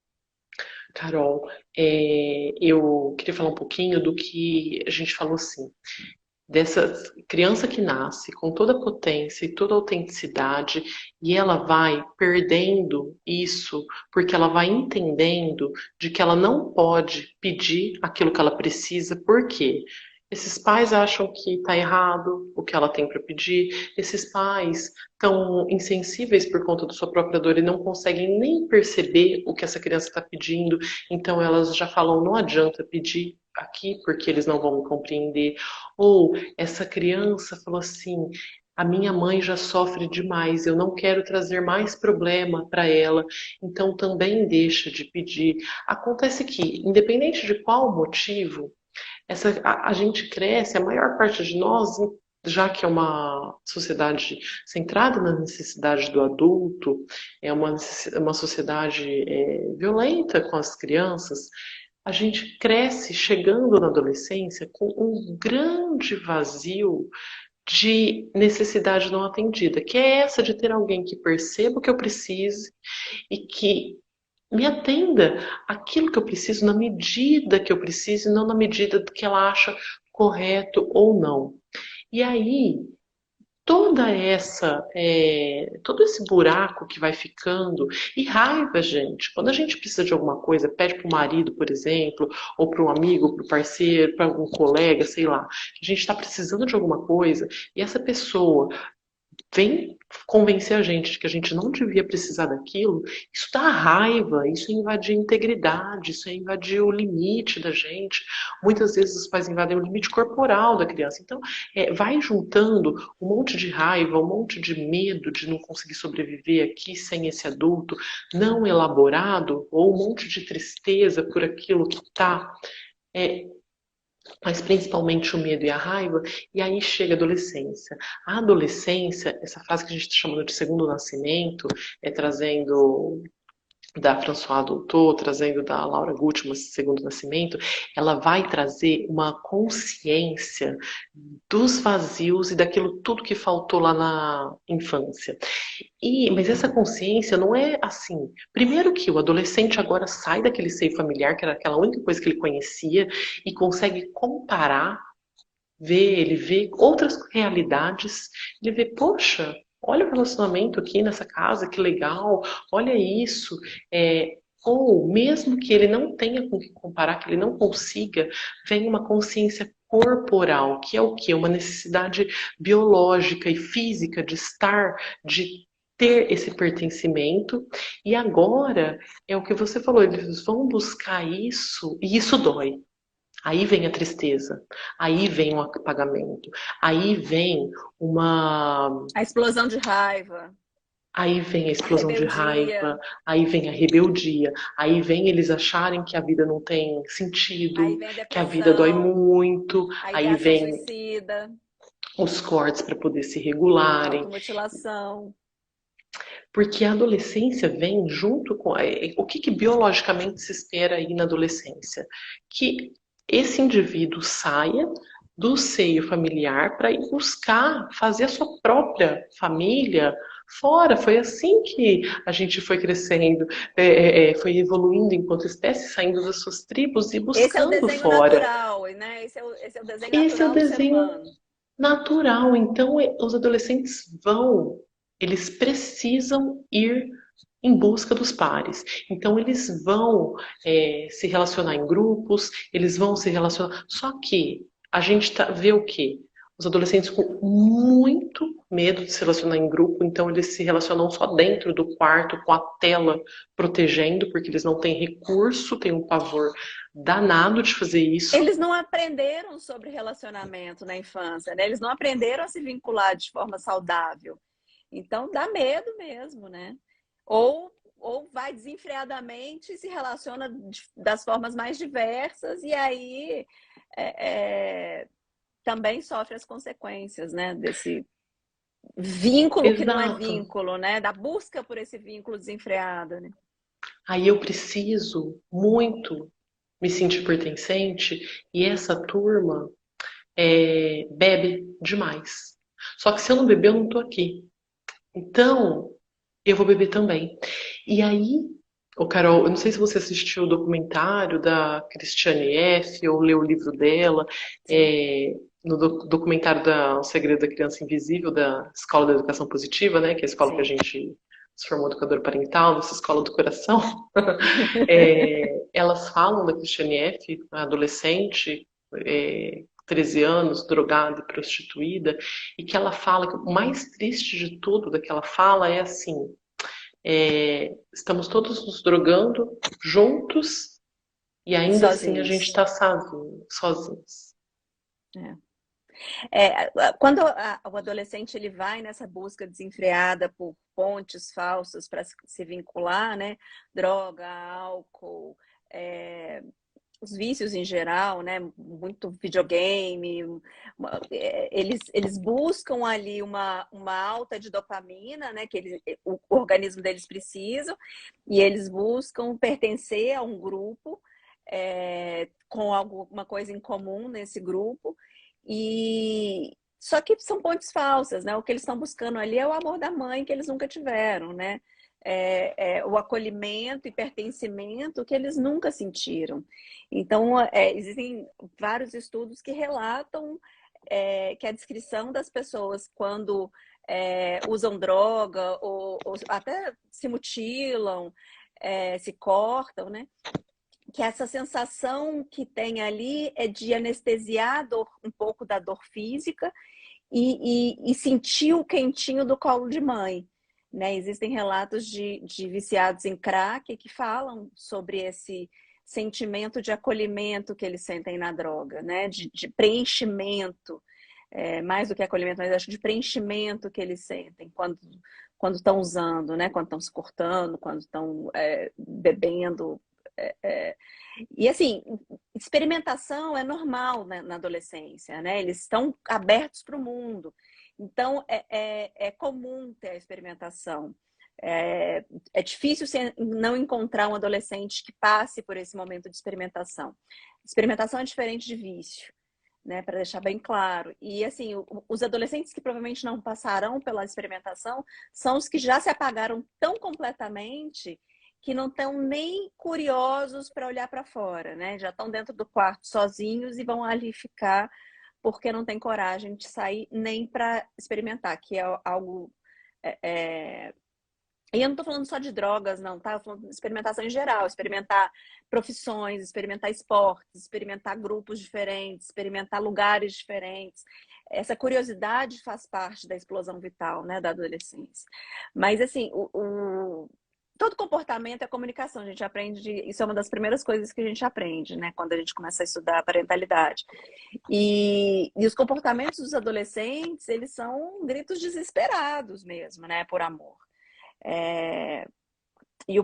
Carol, eu queria falar um pouquinho do que a gente falou assim, dessa criança que nasce com toda a potência e toda a autenticidade, e ela vai perdendo isso, porque ela vai entendendo de que ela não pode pedir aquilo que ela precisa, por quê? Esses pais acham que está errado o que ela tem para pedir, esses pais estão insensíveis por conta da sua própria dor e não conseguem nem perceber o que essa criança está pedindo, então elas já falam: não adianta pedir aqui porque eles não vão me compreender. Ou essa criança falou assim: a minha mãe já sofre demais, eu não quero trazer mais problema para ela, então também deixa de pedir. Acontece que, independente de qual motivo, a gente cresce, a maior parte de nós, já que é uma sociedade centrada na necessidade do adulto, é uma sociedade violenta com as crianças, a gente cresce chegando na adolescência com um grande vazio de necessidade não atendida, que é essa de ter alguém que perceba o que eu preciso e que me atenda aquilo que eu preciso na medida que eu preciso e não na medida que ela acha correto ou não. E aí, todo esse buraco que vai ficando, e raiva, gente. Quando a gente precisa de alguma coisa, pede para o marido, por exemplo, ou para um amigo, para o parceiro, para algum colega, sei lá, que a gente está precisando de alguma coisa, e essa pessoa vem convencer a gente de que a gente não devia precisar daquilo, isso dá raiva, isso é invadir a integridade, isso é invadir o limite da gente. Muitas vezes os pais invadem o limite corporal da criança. Então, vai juntando um monte de raiva, um monte de medo de não conseguir sobreviver aqui sem esse adulto não elaborado, ou um monte de tristeza por aquilo que está mas principalmente o medo e a raiva, e aí chega a adolescência. A adolescência, essa fase que a gente está chamando de segundo nascimento, trazendo da Françoise Doutor, trazendo da Laura Gutmann, Segundo Nascimento, ela vai trazer uma consciência dos vazios e daquilo tudo que faltou lá na infância. Mas essa consciência não é assim. Primeiro que o adolescente agora sai daquele seio familiar, que era aquela única coisa que ele conhecia, e consegue comparar, ele vê outras realidades, ele vê, poxa, olha o relacionamento aqui nessa casa, que legal, olha isso. Ou mesmo que ele não tenha com que comparar, que ele não consiga, vem uma consciência corporal, que é o quê? Uma necessidade biológica e física de estar, de ter esse pertencimento. E agora é o que você falou, eles vão buscar isso e isso dói. Aí vem a tristeza, aí vem o apagamento, aí vem uma. A explosão de raiva, Aí vem a a explosão de raiva, rebeldia, aí vem a rebeldia, aí vem eles acharem que a vida não tem aí sentido, vem a que a vida dói depressão, muito, a aí ideação vem suicida, os cortes para poder se regularem, automutilação. porque a adolescência vem junto com. O que biologicamente se espera aí na adolescência? Que esse indivíduo saia do seio familiar para ir buscar fazer a sua própria família fora. Foi assim que a gente foi crescendo, foi evoluindo enquanto espécie, saindo das suas tribos e Esse é o buscando desenho fora. natural, né? Esse é o desenho Esse é o natural do ser desenho humano. natural. Então, os adolescentes eles precisam ir em busca dos pares. Então, eles vão se relacionar em grupos, eles vão se relacionar. Só que a gente vê o quê? Os adolescentes com muito medo de se relacionar em grupo, então eles se relacionam só dentro do quarto, com a tela protegendo, porque eles não têm recurso, têm um pavor danado de fazer isso. Eles não aprenderam sobre relacionamento na infância, né? Eles não aprenderam a se vincular de forma saudável. Então dá medo mesmo, né? Ou vai desenfreadamente e se relaciona das formas mais diversas e aí também sofre as consequências, né? Desse vínculo que não é Exato. vínculo, né? Da busca por esse vínculo desenfreado, né? Aí eu preciso muito me sentir pertencente e essa turma bebe demais. Só que se eu não beber, eu não tô aqui. Então, eu vou beber também. E aí Ô, Carol, eu não sei se você assistiu o documentário da Christiane F. ou leu o livro dela, Sim, no documentário da O Segredo da Criança Invisível, da Escola da Educação Positiva, né, que é a escola que a sim. gente se formou educador parental, nossa escola do coração. Elas falam da Christiane F., a adolescente, 13 anos, drogada e prostituída, e que ela fala que o mais triste de tudo daquela fala é assim, estamos todos nos drogando juntos e ainda assim a gente Sozinhos. está sozinho, sozinhos. É. Quando o adolescente ele vai nessa busca desenfreada por pontes falsas para se vincular, né? Droga, álcool, é, os vícios em geral, né? Muito videogame, eles buscam ali uma alta de dopamina, né? Que o organismo deles precisa, e eles buscam pertencer a um grupo, com alguma coisa em comum nesse grupo. E só que são pontes falsas, né? O que eles estão buscando ali é o amor da mãe que eles nunca tiveram, né? O acolhimento e pertencimento que eles nunca sentiram. Então, existem vários estudos que relatam que a descrição das pessoas quando usam droga ou até se mutilam, se cortam, né? Que essa sensação que tem ali é de anestesiar um pouco da dor física e sentir o quentinho do colo de mãe. Né? Existem relatos de viciados em crack que falam sobre esse sentimento de acolhimento que eles sentem na droga, né? De preenchimento, mais do que acolhimento, mas acho de preenchimento que eles sentem quando estão usando, né? Quando estão se cortando, quando estão bebendo. É, é, e assim, experimentação é normal, né, na adolescência, né? Eles estão abertos para o mundo. Então, é comum ter a experimentação. É difícil não encontrar um adolescente que passe por esse momento de experimentação. Experimentação é diferente de vício, né? Para deixar bem claro. E assim, os adolescentes que provavelmente não passarão pela experimentação são os que já se apagaram tão completamente que não estão nem curiosos para olhar para fora, né? Já estão dentro do quarto sozinhos e vão ali ficar porque não tem coragem de sair nem para experimentar, que é algo. E eu não estou falando só de drogas, não, tá? Eu tô falando de experimentação em geral, experimentar profissões, experimentar esportes, experimentar grupos diferentes, experimentar lugares diferentes. Essa curiosidade faz parte da explosão vital, né, da adolescência. Mas, assim, todo comportamento é comunicação. A gente aprende, isso é uma das primeiras coisas que a gente aprende, né, quando a gente começa a estudar a parentalidade. E os comportamentos dos adolescentes, eles são gritos desesperados mesmo, né, por amor. É, e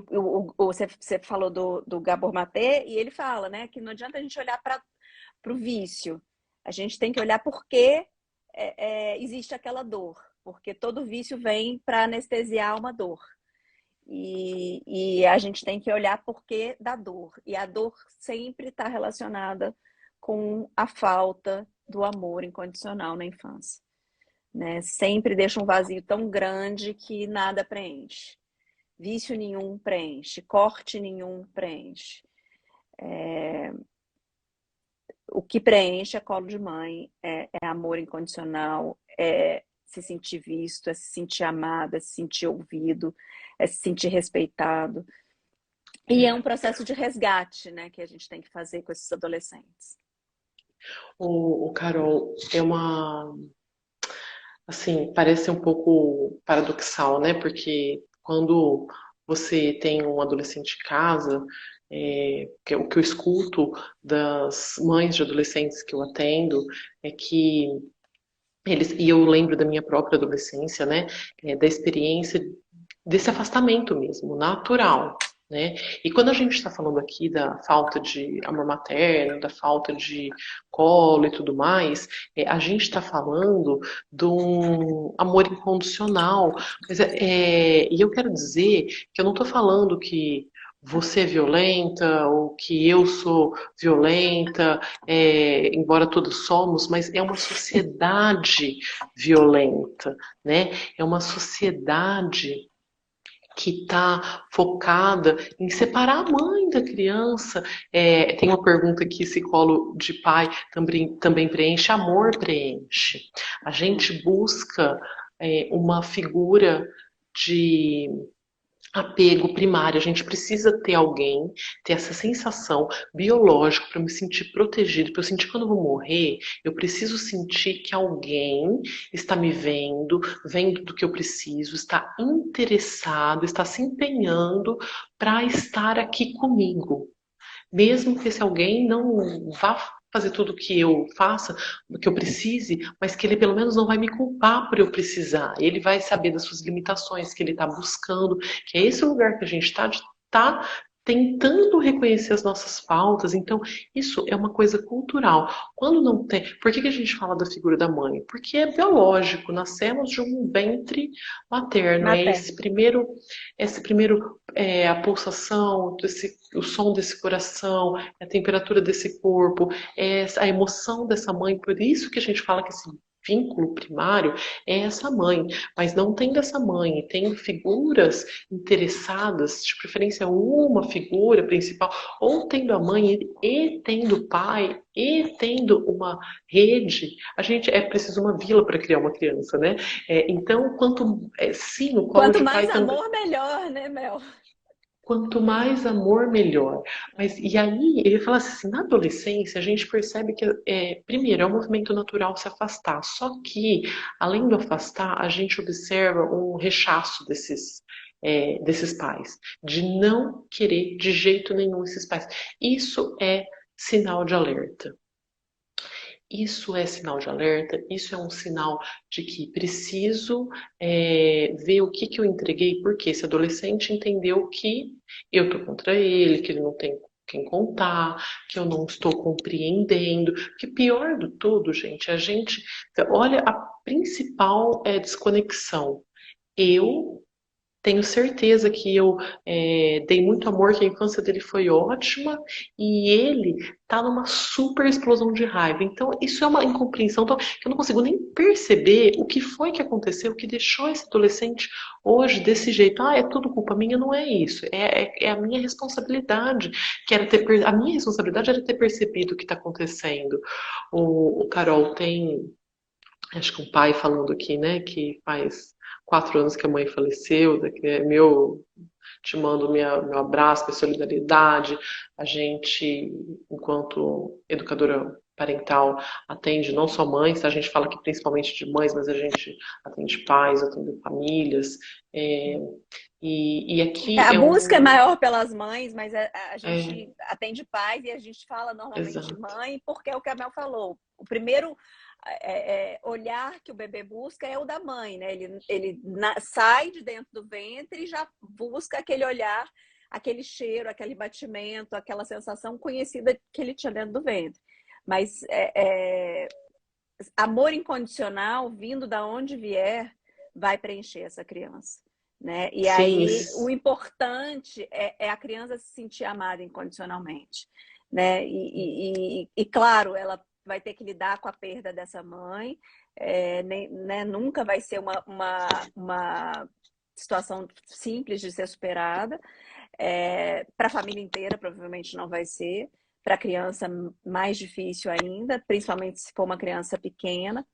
você falou do Gabor Maté, e ele fala, né, que não adianta a gente olhar para o vício, a gente tem que olhar por que existe aquela dor, porque todo vício vem para anestesiar uma dor. E a gente tem que olhar por que da dor. E a dor sempre está relacionada com a falta do amor incondicional na infância. Né? Sempre deixa um vazio tão grande que nada preenche. Vício nenhum preenche, corte nenhum preenche. O que preenche é colo de mãe, é amor incondicional, é se sentir visto, é se sentir amado, é se sentir ouvido, é se sentir respeitado. E é um processo de resgate, né, que a gente tem que fazer com esses adolescentes. O Carol, assim, parece um pouco paradoxal, né? Porque quando você tem um adolescente em casa, que é o que eu escuto das mães de adolescentes que eu atendo, é que e eu lembro da minha própria adolescência, né? Da experiência desse afastamento mesmo, natural, né? E quando a gente está falando aqui da falta de amor materno, da falta de colo e tudo mais, a gente está falando de um amor incondicional. Mas e eu quero dizer que eu não estou falando que você é violenta ou que eu sou violenta, embora todos somos, mas é uma sociedade violenta, né? É uma sociedade que está focada em separar a mãe da criança. Tem uma pergunta aqui, esse colo de pai também preenche, amor preenche. A gente busca uma figura de apego primário. A gente precisa ter alguém, ter essa sensação biológica para me sentir protegido, para eu sentir quando eu vou morrer, eu preciso sentir que alguém está me vendo, vendo do que eu preciso, está interessado, está se empenhando para estar aqui comigo. Mesmo que esse alguém não vá fazer tudo que eu faça, que eu precise, mas que ele pelo menos não vai me culpar por eu precisar. Ele vai saber das suas limitações, que ele está buscando, que é esse o lugar que a gente está, de estar tentando reconhecer as nossas faltas. Então, isso é uma coisa cultural. Quando não tem. Por que a gente fala da figura da mãe? Porque é biológico, nascemos de um ventre materno. É Materno. esse primeiro a pulsação, o som desse coração, a temperatura desse corpo, a emoção dessa mãe. Por isso que a gente fala que esse vínculo primário é essa mãe. Mas não tendo essa mãe, tendo figuras interessadas, de preferência uma figura principal, ou tendo a mãe e tendo o pai, e tendo uma rede, a gente é preciso uma vila para criar uma criança, né? Então, sim, o colo Quanto de pai mais também. amor, melhor, né, Mel? Quanto mais amor, melhor. Mas e aí, ele fala assim, na adolescência, a gente percebe que, primeiro, é um movimento natural se afastar. Só que, além do afastar, a gente observa um rechaço desses pais, de não querer de jeito nenhum esses pais. Isso é sinal de alerta. Isso é sinal de alerta, isso é um sinal de que preciso ver o que eu entreguei, porque esse adolescente entendeu que eu estou contra ele, que ele não tem quem contar, que eu não estou compreendendo. Que pior do tudo, gente, a gente olha a principal desconexão. Eu tenho certeza que eu dei muito amor, que a infância dele foi ótima e ele tá numa super explosão de raiva. Então, isso é uma incompreensão que eu não consigo nem perceber o que foi que aconteceu, que deixou esse adolescente hoje desse jeito. Ah, é tudo culpa minha, não é isso. É a minha responsabilidade, que era a minha responsabilidade era ter percebido o que está acontecendo. O Carol tem acho que um pai falando aqui, né, que faz 4 anos que a mãe faleceu, te mando meu abraço, minha solidariedade. A gente, enquanto educadora parental, atende não só mães, tá? A gente fala aqui principalmente de mães, mas a gente atende pais, atende famílias. É, e aqui A é busca é um. maior pelas mães, mas a É, gente atende pais e a gente fala normalmente exato. mãe, porque é o que a Mel falou. O primeiro olhar que o bebê busca é o da mãe, né? Ele sai de dentro do ventre e já busca aquele olhar, aquele cheiro, aquele batimento, aquela sensação conhecida que ele tinha dentro do ventre. Mas amor incondicional, vindo da onde vier, vai preencher essa criança. Né? E Sim, aí o importante é a criança se sentir amada incondicionalmente. Né? E claro, ela vai ter que lidar com a perda dessa mãe, né? Nunca vai ser uma situação simples de ser superada. Para a família inteira, provavelmente não vai ser. Para a criança, mais difícil ainda, principalmente se for uma criança pequena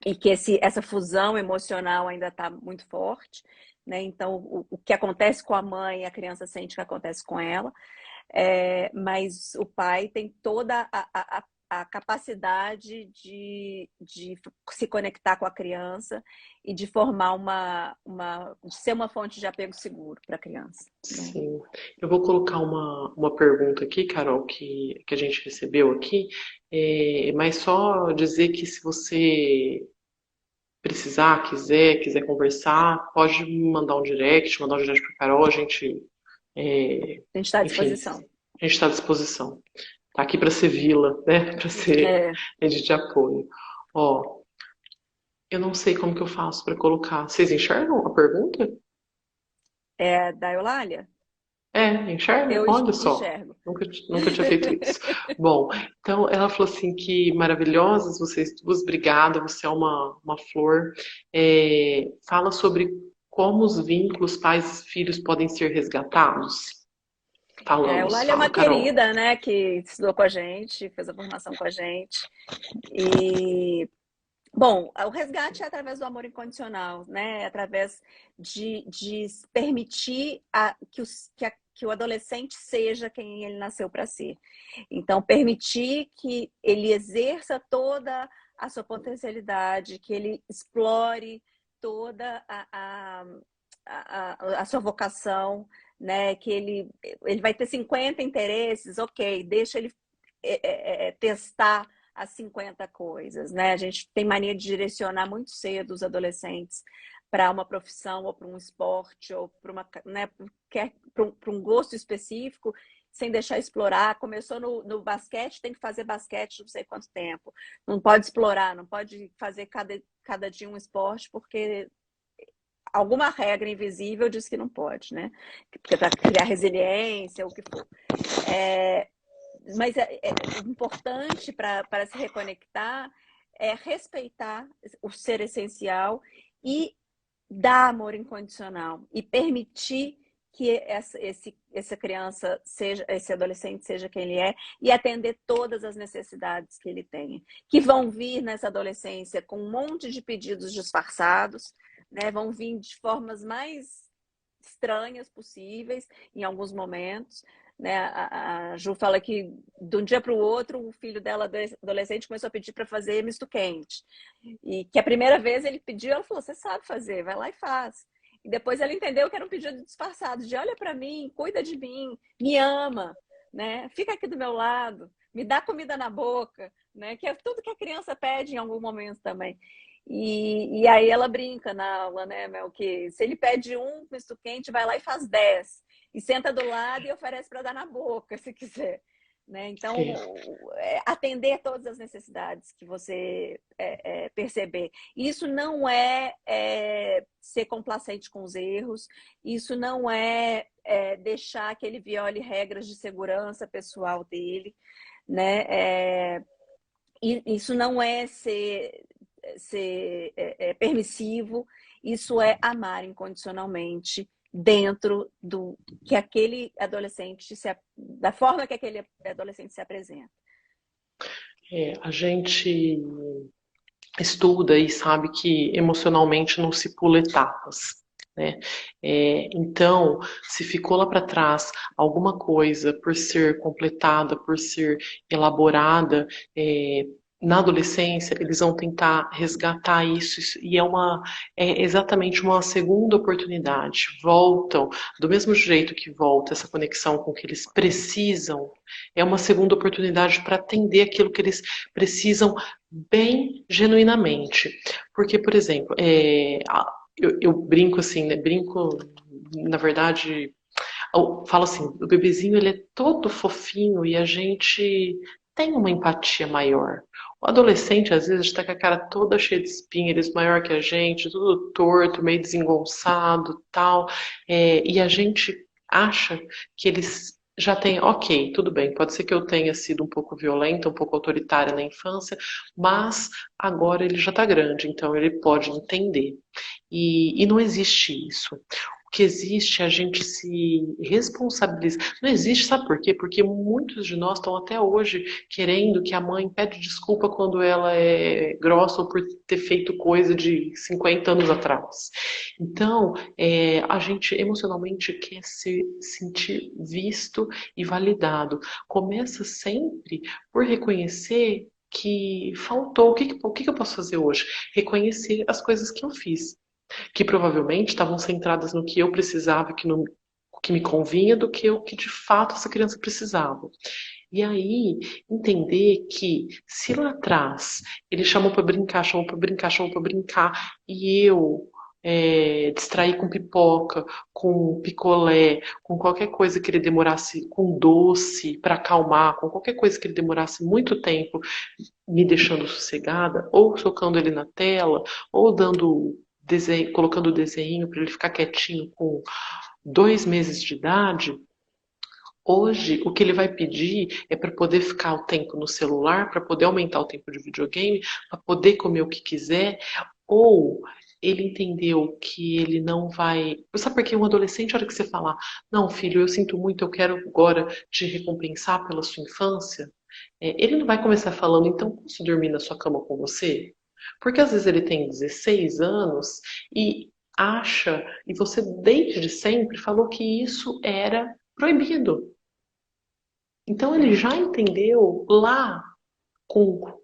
e que essa fusão emocional ainda está muito forte, né? Então, o que acontece com a mãe, a criança sente que acontece com ela, mas o pai tem toda a capacidade de se conectar com a criança e de formar de ser uma fonte de apego seguro para a criança. Né? Sim. Eu vou colocar uma pergunta aqui, Carol, que a gente recebeu aqui, mas só dizer que se você precisar, quiser conversar, pode me mandar um direct para Carol, A gente está à enfim, disposição. a gente está à disposição. Tá aqui para ser vila, né? Para ser É, rede de apoio. Ó, eu não sei como que eu faço para colocar. Vocês enxergam a pergunta? da Eulália? Enxergam? Eu Olha só. enxergo. Nunca tinha feito isso. Bom, então ela falou assim que maravilhosas vocês duas, obrigada, você é uma flor. Fala sobre como os vínculos pais e filhos podem ser resgatados? O Falamos, Lali é uma fala, Carol. querida, né, que estudou com a gente, fez a formação com a gente. E, bom, o resgate é através do amor incondicional, né? É através de permitir que o adolescente seja quem ele nasceu para ser. Então, permitir que ele exerça toda a sua potencialidade, que ele explore toda a sua vocação, né? Que ele vai ter 50 interesses, ok, deixa ele testar as 50 coisas, né? A gente tem mania de direcionar muito cedo os adolescentes para uma profissão ou para um esporte ou para uma, né, para um gosto específico, sem deixar explorar. Começou no basquete, tem que fazer basquete não sei quanto tempo. Não pode explorar, não pode fazer cada dia um esporte, porque alguma regra invisível diz que não pode, né? Porque para criar resiliência, o que for. Mas é importante para se reconectar é respeitar o ser essencial e dar amor incondicional e permitir que essa criança seja, esse adolescente seja quem ele é e atender todas as necessidades que ele tem, que vão vir nessa adolescência com um monte de pedidos disfarçados, né? Vão vir de formas mais estranhas possíveis em alguns momentos, né? A Ju fala que de um dia para o outro o filho dela, adolescente, começou a pedir para fazer misto quente. E que a primeira vez ele pediu, ela falou: você sabe fazer, vai lá e faz. E depois ela entendeu que era um pedido disfarçado, de olha para mim, cuida de mim, me ama, né? Fica aqui do meu lado, me dá comida na boca, né? Que é tudo que a criança pede em algum momento também. E aí ela brinca na aula, né, Mel, que se ele pede um misto quente, vai lá e faz 10. E senta do lado e oferece para dar na boca, se quiser. Né? Então, É. atender todas as necessidades que você perceber. Isso não ser complacente com os erros, isso não deixar que ele viole regras de segurança pessoal dele, né? Isso não é ser permissivo, isso é amar incondicionalmente dentro do que aquele adolescente da forma que aquele adolescente se apresenta. A gente estuda e sabe que emocionalmente não se pula etapas. Né? Então, se ficou lá para trás alguma coisa por ser completada, por ser elaborada, na adolescência eles vão tentar resgatar isso e é exatamente uma segunda oportunidade. Voltam do mesmo jeito que volta essa conexão com o que eles precisam, é uma segunda oportunidade para atender aquilo que eles precisam bem genuinamente. Porque, por exemplo, eu brinco assim, né? Brinco, na verdade, eu falo assim, o bebezinho ele é todo fofinho e a gente tem uma empatia maior. O adolescente, às vezes, está com a cara toda cheia de espinha, eles maior que a gente, tudo torto, meio desengonçado, tal, e a gente acha que eles já têm, ok, tudo bem, pode ser que eu tenha sido um pouco violenta, um pouco autoritária na infância, mas agora ele já está grande, então ele pode entender. E não existe isso. O que existe é a gente se responsabilizar. Não existe, sabe por quê? Porque muitos de nós estão até hoje querendo que a mãe pede desculpa quando ela é grossa ou por ter feito coisa de 50 anos atrás. Então, a gente emocionalmente quer se sentir visto e validado. Começa sempre por reconhecer que faltou. O que eu posso fazer hoje? Reconhecer as coisas que eu fiz, que provavelmente estavam centradas no que eu precisava, que me convinha, do que o que de fato essa criança precisava. E aí, entender que se lá atrás ele chamou para brincar, chamou para brincar, chamou para brincar, e eu distraí com pipoca, com picolé, com qualquer coisa que ele demorasse, com doce para acalmar, com qualquer coisa que ele demorasse muito tempo me deixando sossegada, ou socando ele na tela, ou dando desenho, colocando o desenho para ele ficar quietinho com 2 meses de idade. Hoje, o que ele vai pedir é para poder ficar o tempo no celular, para poder aumentar o tempo de videogame, para poder comer o que quiser, ou ele entendeu que ele não vai. Sabe por que um adolescente, a hora que você falar, não, filho, eu sinto muito, eu quero agora te recompensar pela sua infância, ele não vai começar falando, então posso dormir na sua cama com você? Porque às vezes ele tem 16 anos e acha, e você desde sempre falou que isso era proibido. Então ele já entendeu lá com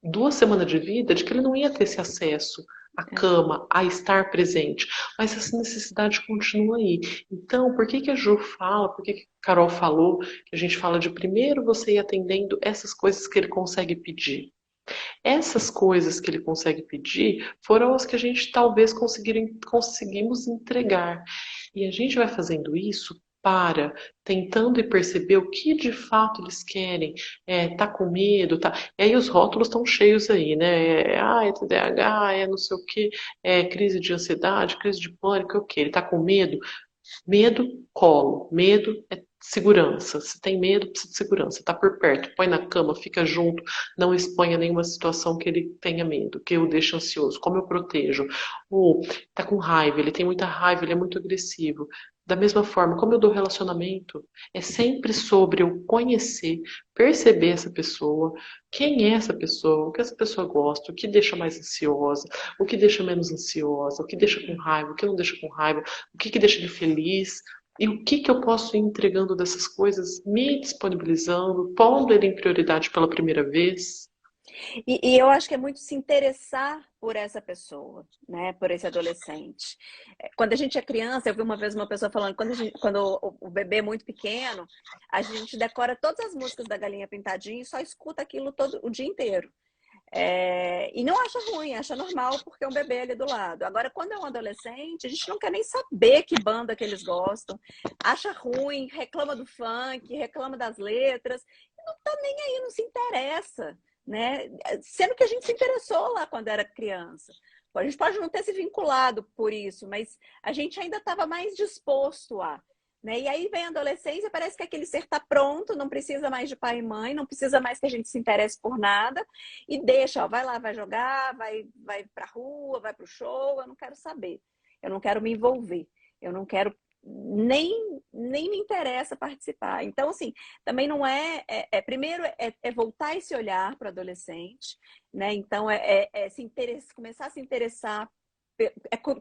2 semanas de vida de que ele não ia ter esse acesso à É. cama, a estar presente. Mas essa necessidade continua aí. Então, por que que a Ju fala, por que que a Carol falou, que a gente fala de primeiro você ir atendendo essas coisas que ele consegue pedir? Essas coisas que ele consegue pedir foram as que a gente talvez conseguimos entregar. E a gente vai fazendo isso para tentando e perceber o que de fato eles querem. Tá com medo, tá? E aí os rótulos estão cheios aí, né? É TDAH, é não sei o quê, é crise de ansiedade, crise de pânico, o quê? Ele tá com medo? Medo, colo. Medo é segurança. Se tem medo, precisa de segurança. Está por perto, põe na cama, fica junto, não exponha nenhuma situação que ele tenha medo, que o deixe ansioso. Como eu protejo? Ou está com raiva, ele tem muita raiva, ele é muito agressivo. Da mesma forma, como eu dou relacionamento, é sempre sobre eu conhecer, perceber essa pessoa, quem é essa pessoa, o que essa pessoa gosta, o que deixa mais ansiosa, o que deixa menos ansiosa, o que deixa com raiva, o que não deixa com raiva, o que que deixa ele feliz e o que que eu posso ir entregando dessas coisas, me disponibilizando, pondo ele em prioridade pela primeira vez. E eu acho que é muito se interessar por essa pessoa, né? Por esse adolescente. Quando a gente é criança, eu vi uma vez uma pessoa falando, quando o bebê é muito pequeno, a gente decora todas as músicas da Galinha Pintadinha e só escuta aquilo todo o dia inteiro. E não acha ruim, acha normal, porque é um bebê ali do lado. Agora, quando é um adolescente, a gente não quer nem saber que banda que eles gostam, acha ruim, reclama do funk, reclama das letras, não tá nem aí, não se interessa, né? Sendo que a gente se interessou lá quando era criança. A gente pode não ter se vinculado por isso, mas a gente ainda estava mais disposto a. Né? E aí vem a adolescência, parece que aquele ser está pronto, não precisa mais de pai e mãe, não precisa mais que a gente se interesse por nada, e deixa, ó, vai lá, vai jogar, vai pra rua, vai pro show, eu não quero saber, eu não quero me envolver, eu não quero nem me interessa participar. Então, assim, também não primeiro é voltar esse olhar para o adolescente, né? Então, começar a se interessar,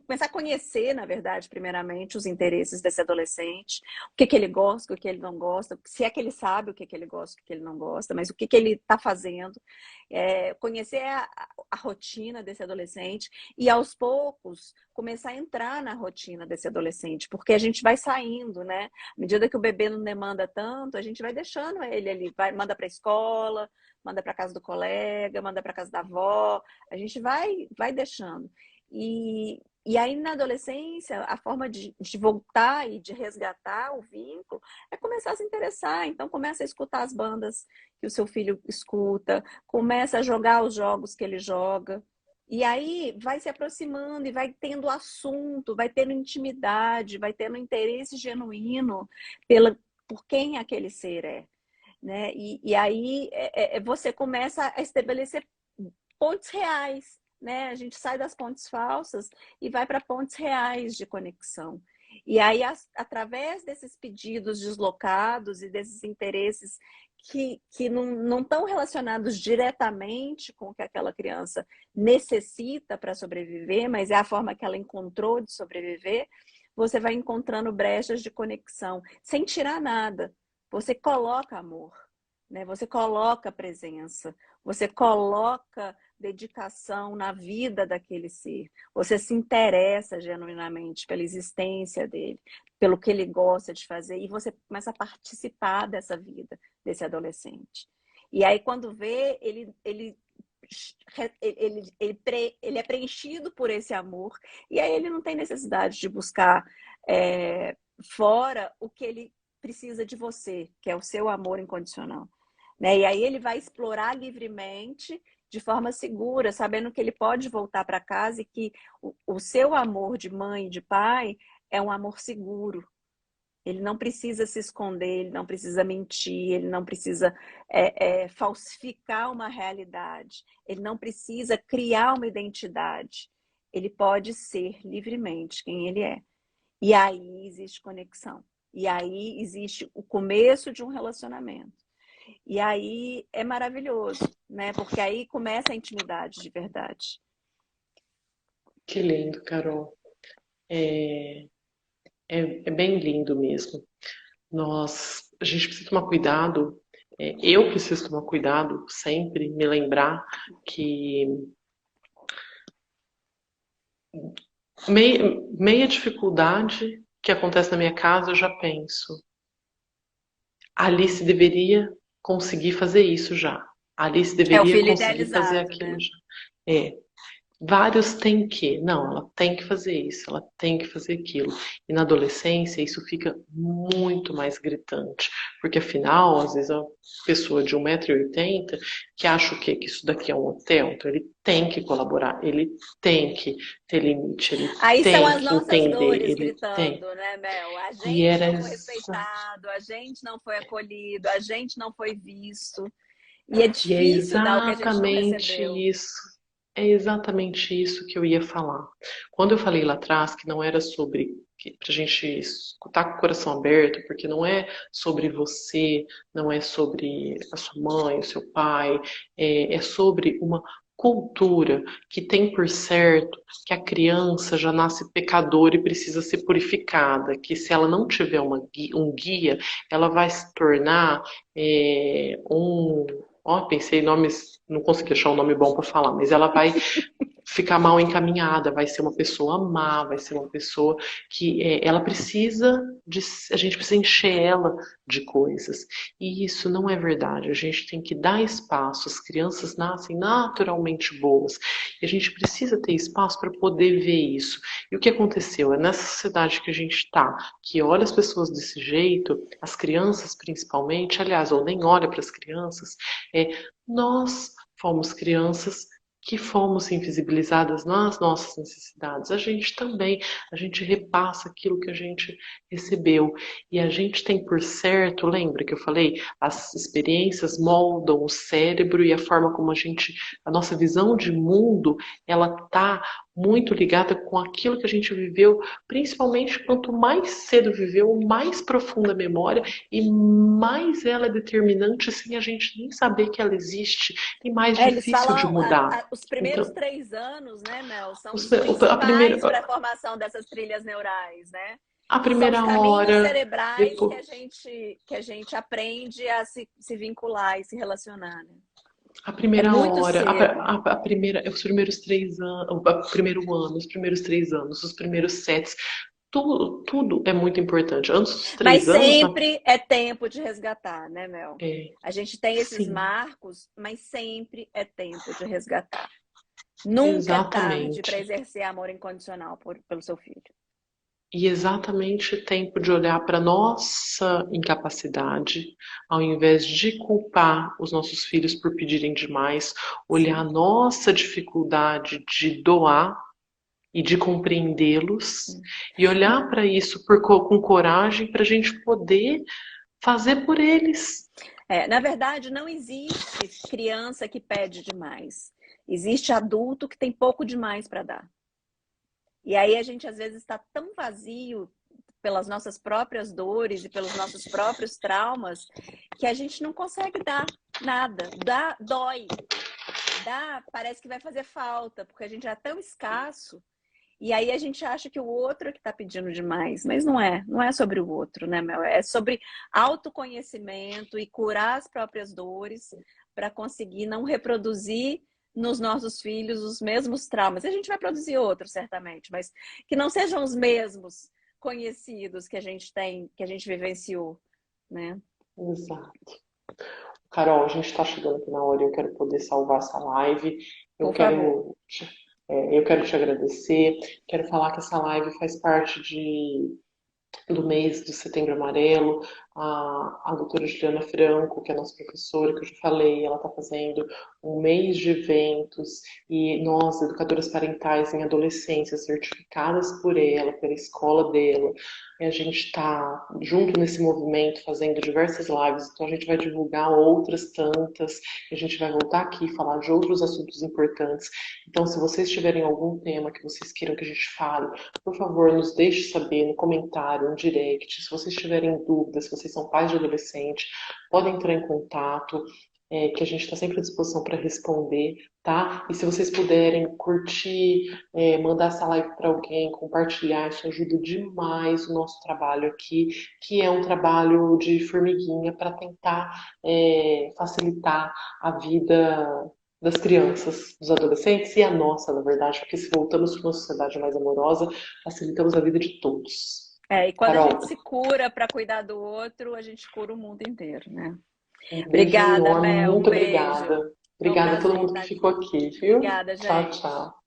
começar a conhecer, na verdade, primeiramente, os interesses desse adolescente, o que que ele gosta, o que ele não gosta, se é que ele sabe o que que ele gosta, o que ele não gosta, mas o que que ele está fazendo, conhecer a rotina desse adolescente e, aos poucos, começar a entrar na rotina desse adolescente, porque a gente vai saindo, né? À medida que o bebê não demanda tanto, a gente vai deixando ele ali, manda para a escola, manda para casa do colega, manda para casa da avó, a gente vai deixando. E aí, na adolescência, a forma de voltar e de resgatar o vínculo é começar a se interessar. Então, começa a escutar as bandas que o seu filho escuta, começa a jogar os jogos que ele joga. E aí, vai se aproximando e vai tendo assunto, vai tendo intimidade, vai tendo interesse genuíno por quem aquele ser é. Né? E aí, você começa a estabelecer pontes reais, né? A gente sai das pontes falsas e vai para pontes reais de conexão. E aí, através desses pedidos deslocados e desses interesses que não estão relacionados diretamente com o que aquela criança necessita para sobreviver, mas é a forma que ela encontrou de sobreviver, você vai encontrando brechas de conexão, sem tirar nada. Você coloca amor, né? Você coloca presença, você coloca dedicação na vida daquele ser. Você se interessa genuinamente pela existência dele, pelo que ele gosta de fazer, e você começa a participar dessa vida desse adolescente. E aí, quando vê, ele é preenchido por esse amor, e aí ele não tem necessidade de buscar fora o que ele precisa de você, que é o seu amor incondicional. Né? E aí ele vai explorar livremente, de forma segura, sabendo que ele pode voltar para casa e que o seu amor de mãe e de pai é um amor seguro. Ele não precisa se esconder, ele não precisa mentir, ele não precisa falsificar uma realidade, ele não precisa criar uma identidade. ele pode ser livremente quem ele é. E aí existe conexão. E aí existe o começo de um relacionamento. E aí é maravilhoso, né? Porque aí começa a intimidade de verdade. Que lindo, Carol. É, é bem lindo mesmo. A gente precisa tomar cuidado. Eu preciso tomar cuidado sempre, me lembrar que meia dificuldade que acontece na minha casa, eu já penso. A Alice deveria conseguir fazer isso já. A Alice É o deveria filho conseguir fazer idealizado, aquilo né? já. É, vários têm que. Não, ela tem que fazer isso, ela tem que fazer aquilo. E na adolescência isso fica muito mais gritante. Porque afinal, às vezes a pessoa de 1,80 m que acha o quê? Que isso daqui é um hotel, então ele tem que colaborar, ele tem que ter limite, ele Aí são tem as que nossas entender, dores ele tem. gritando, né, Mel? A E gente era não foi essa. respeitado, a gente não foi acolhido, a gente não foi visto. E é E é difícil dar o que a gente não exatamente recebeu. isso. É exatamente isso que eu ia falar. Quando eu falei lá atrás que não era sobre para a gente escutar com o coração aberto, porque não é sobre você, não é sobre a sua mãe, o seu pai, é sobre uma cultura que tem por certo que a criança já nasce pecadora e precisa ser purificada, que se ela não tiver um guia, ela vai se tornar um. Ó, pensei em nomes, não consegui achar um nome bom para falar, mas ela vai ficar mal encaminhada, vai ser uma pessoa má, vai ser uma pessoa que ela precisa de, a gente precisa encher ela de coisas. E isso não é verdade. A gente tem que dar espaço. As crianças nascem naturalmente boas. E a gente precisa ter espaço para poder ver isso. E o que aconteceu? É nessa sociedade que a gente está, que olha as pessoas desse jeito, as crianças principalmente, aliás, ou nem olha para as crianças, nós fomos crianças que fomos invisibilizadas nas nossas necessidades. A gente também, a gente repassa aquilo que a gente recebeu. E a gente tem por certo, lembra que eu falei, as experiências moldam o cérebro e a forma como a nossa visão de mundo, ela tá muito ligada com aquilo que a gente viveu, principalmente quanto mais cedo viveu, mais profunda a memória e mais ela é determinante sem a gente nem saber que ela existe e mais Eles difícil de falam, mudar. os primeiros Então, 3 anos, né, Mel, são os a primeira, principais para a formação dessas trilhas neurais, né? a São os primeira caminhos hora, cerebrais depois, que a gente aprende a se vincular e se relacionar, né? a É primeira muito hora, cedo. a primeira, os primeiros 3 anos, o primeiro ano, os primeiros 3 anos, os primeiros sets, tudo é muito importante. Antes dos Mas 3 anos, sempre é tempo de resgatar, né, Mel? é, A gente tem esses sim, marcos, mas sempre é tempo de resgatar. Nunca é tarde para exatamente. exercer amor incondicional pelo seu filho. E exatamente o tempo de olhar para nossa incapacidade, ao invés de culpar os nossos filhos por pedirem demais, olhar a Sim. nossa dificuldade de doar e de compreendê-los e olhar para isso com coragem para a gente poder fazer por eles. Na verdade, não existe criança que pede demais. Existe adulto que tem pouco demais para dar. E aí a gente às vezes está tão vazio pelas nossas próprias dores e pelos nossos próprios traumas que a gente não consegue dar nada. Dói. Parece que vai fazer falta, porque a gente é tão escasso. E aí a gente acha que o outro é que está pedindo demais, mas não é sobre o outro, né, Mel? É sobre autoconhecimento e curar as próprias dores para conseguir não reproduzir nos nossos filhos os mesmos traumas. A gente vai produzir outros, certamente, mas que não sejam os mesmos conhecidos que a gente tem, que a gente vivenciou, né? Exato. Carol, a gente está chegando aqui na hora e eu quero poder salvar essa live. Eu Por favor. quero, eu quero te agradecer. Quero falar que essa live faz parte do mês do Setembro Amarelo. a doutora Juliana Franco, que é a nossa professora, que eu já falei, ela está fazendo um mês de eventos, e nós, educadoras parentais em adolescência, certificadas por ela, pela escola dela, e a gente está junto nesse movimento, fazendo diversas lives, então a gente vai divulgar outras tantas, e a gente vai voltar aqui e falar de outros assuntos importantes. Então, se vocês tiverem algum tema que vocês queiram que a gente fale, por favor, nos deixe saber no comentário, no direct. Se vocês tiverem dúvidas, se vocês são pais de adolescente, podem entrar em contato, que a gente está sempre à disposição para responder, tá? E se vocês puderem curtir, mandar essa live para alguém, compartilhar, isso ajuda demais o nosso trabalho aqui, que é um trabalho de formiguinha para tentar facilitar a vida das crianças, dos adolescentes e a nossa, na verdade, porque se voltamos para uma sociedade mais amorosa, facilitamos a vida de todos. E quando a Carol, gente se cura para cuidar do outro, a gente cura o mundo inteiro, né? um beijo Obrigada, enorme, Mel. Um muito beijo. obrigada. Foi um Obrigada a todo prazer mundo estar que ficou aqui. aqui, viu? Obrigada, Tchau, gente. tchau.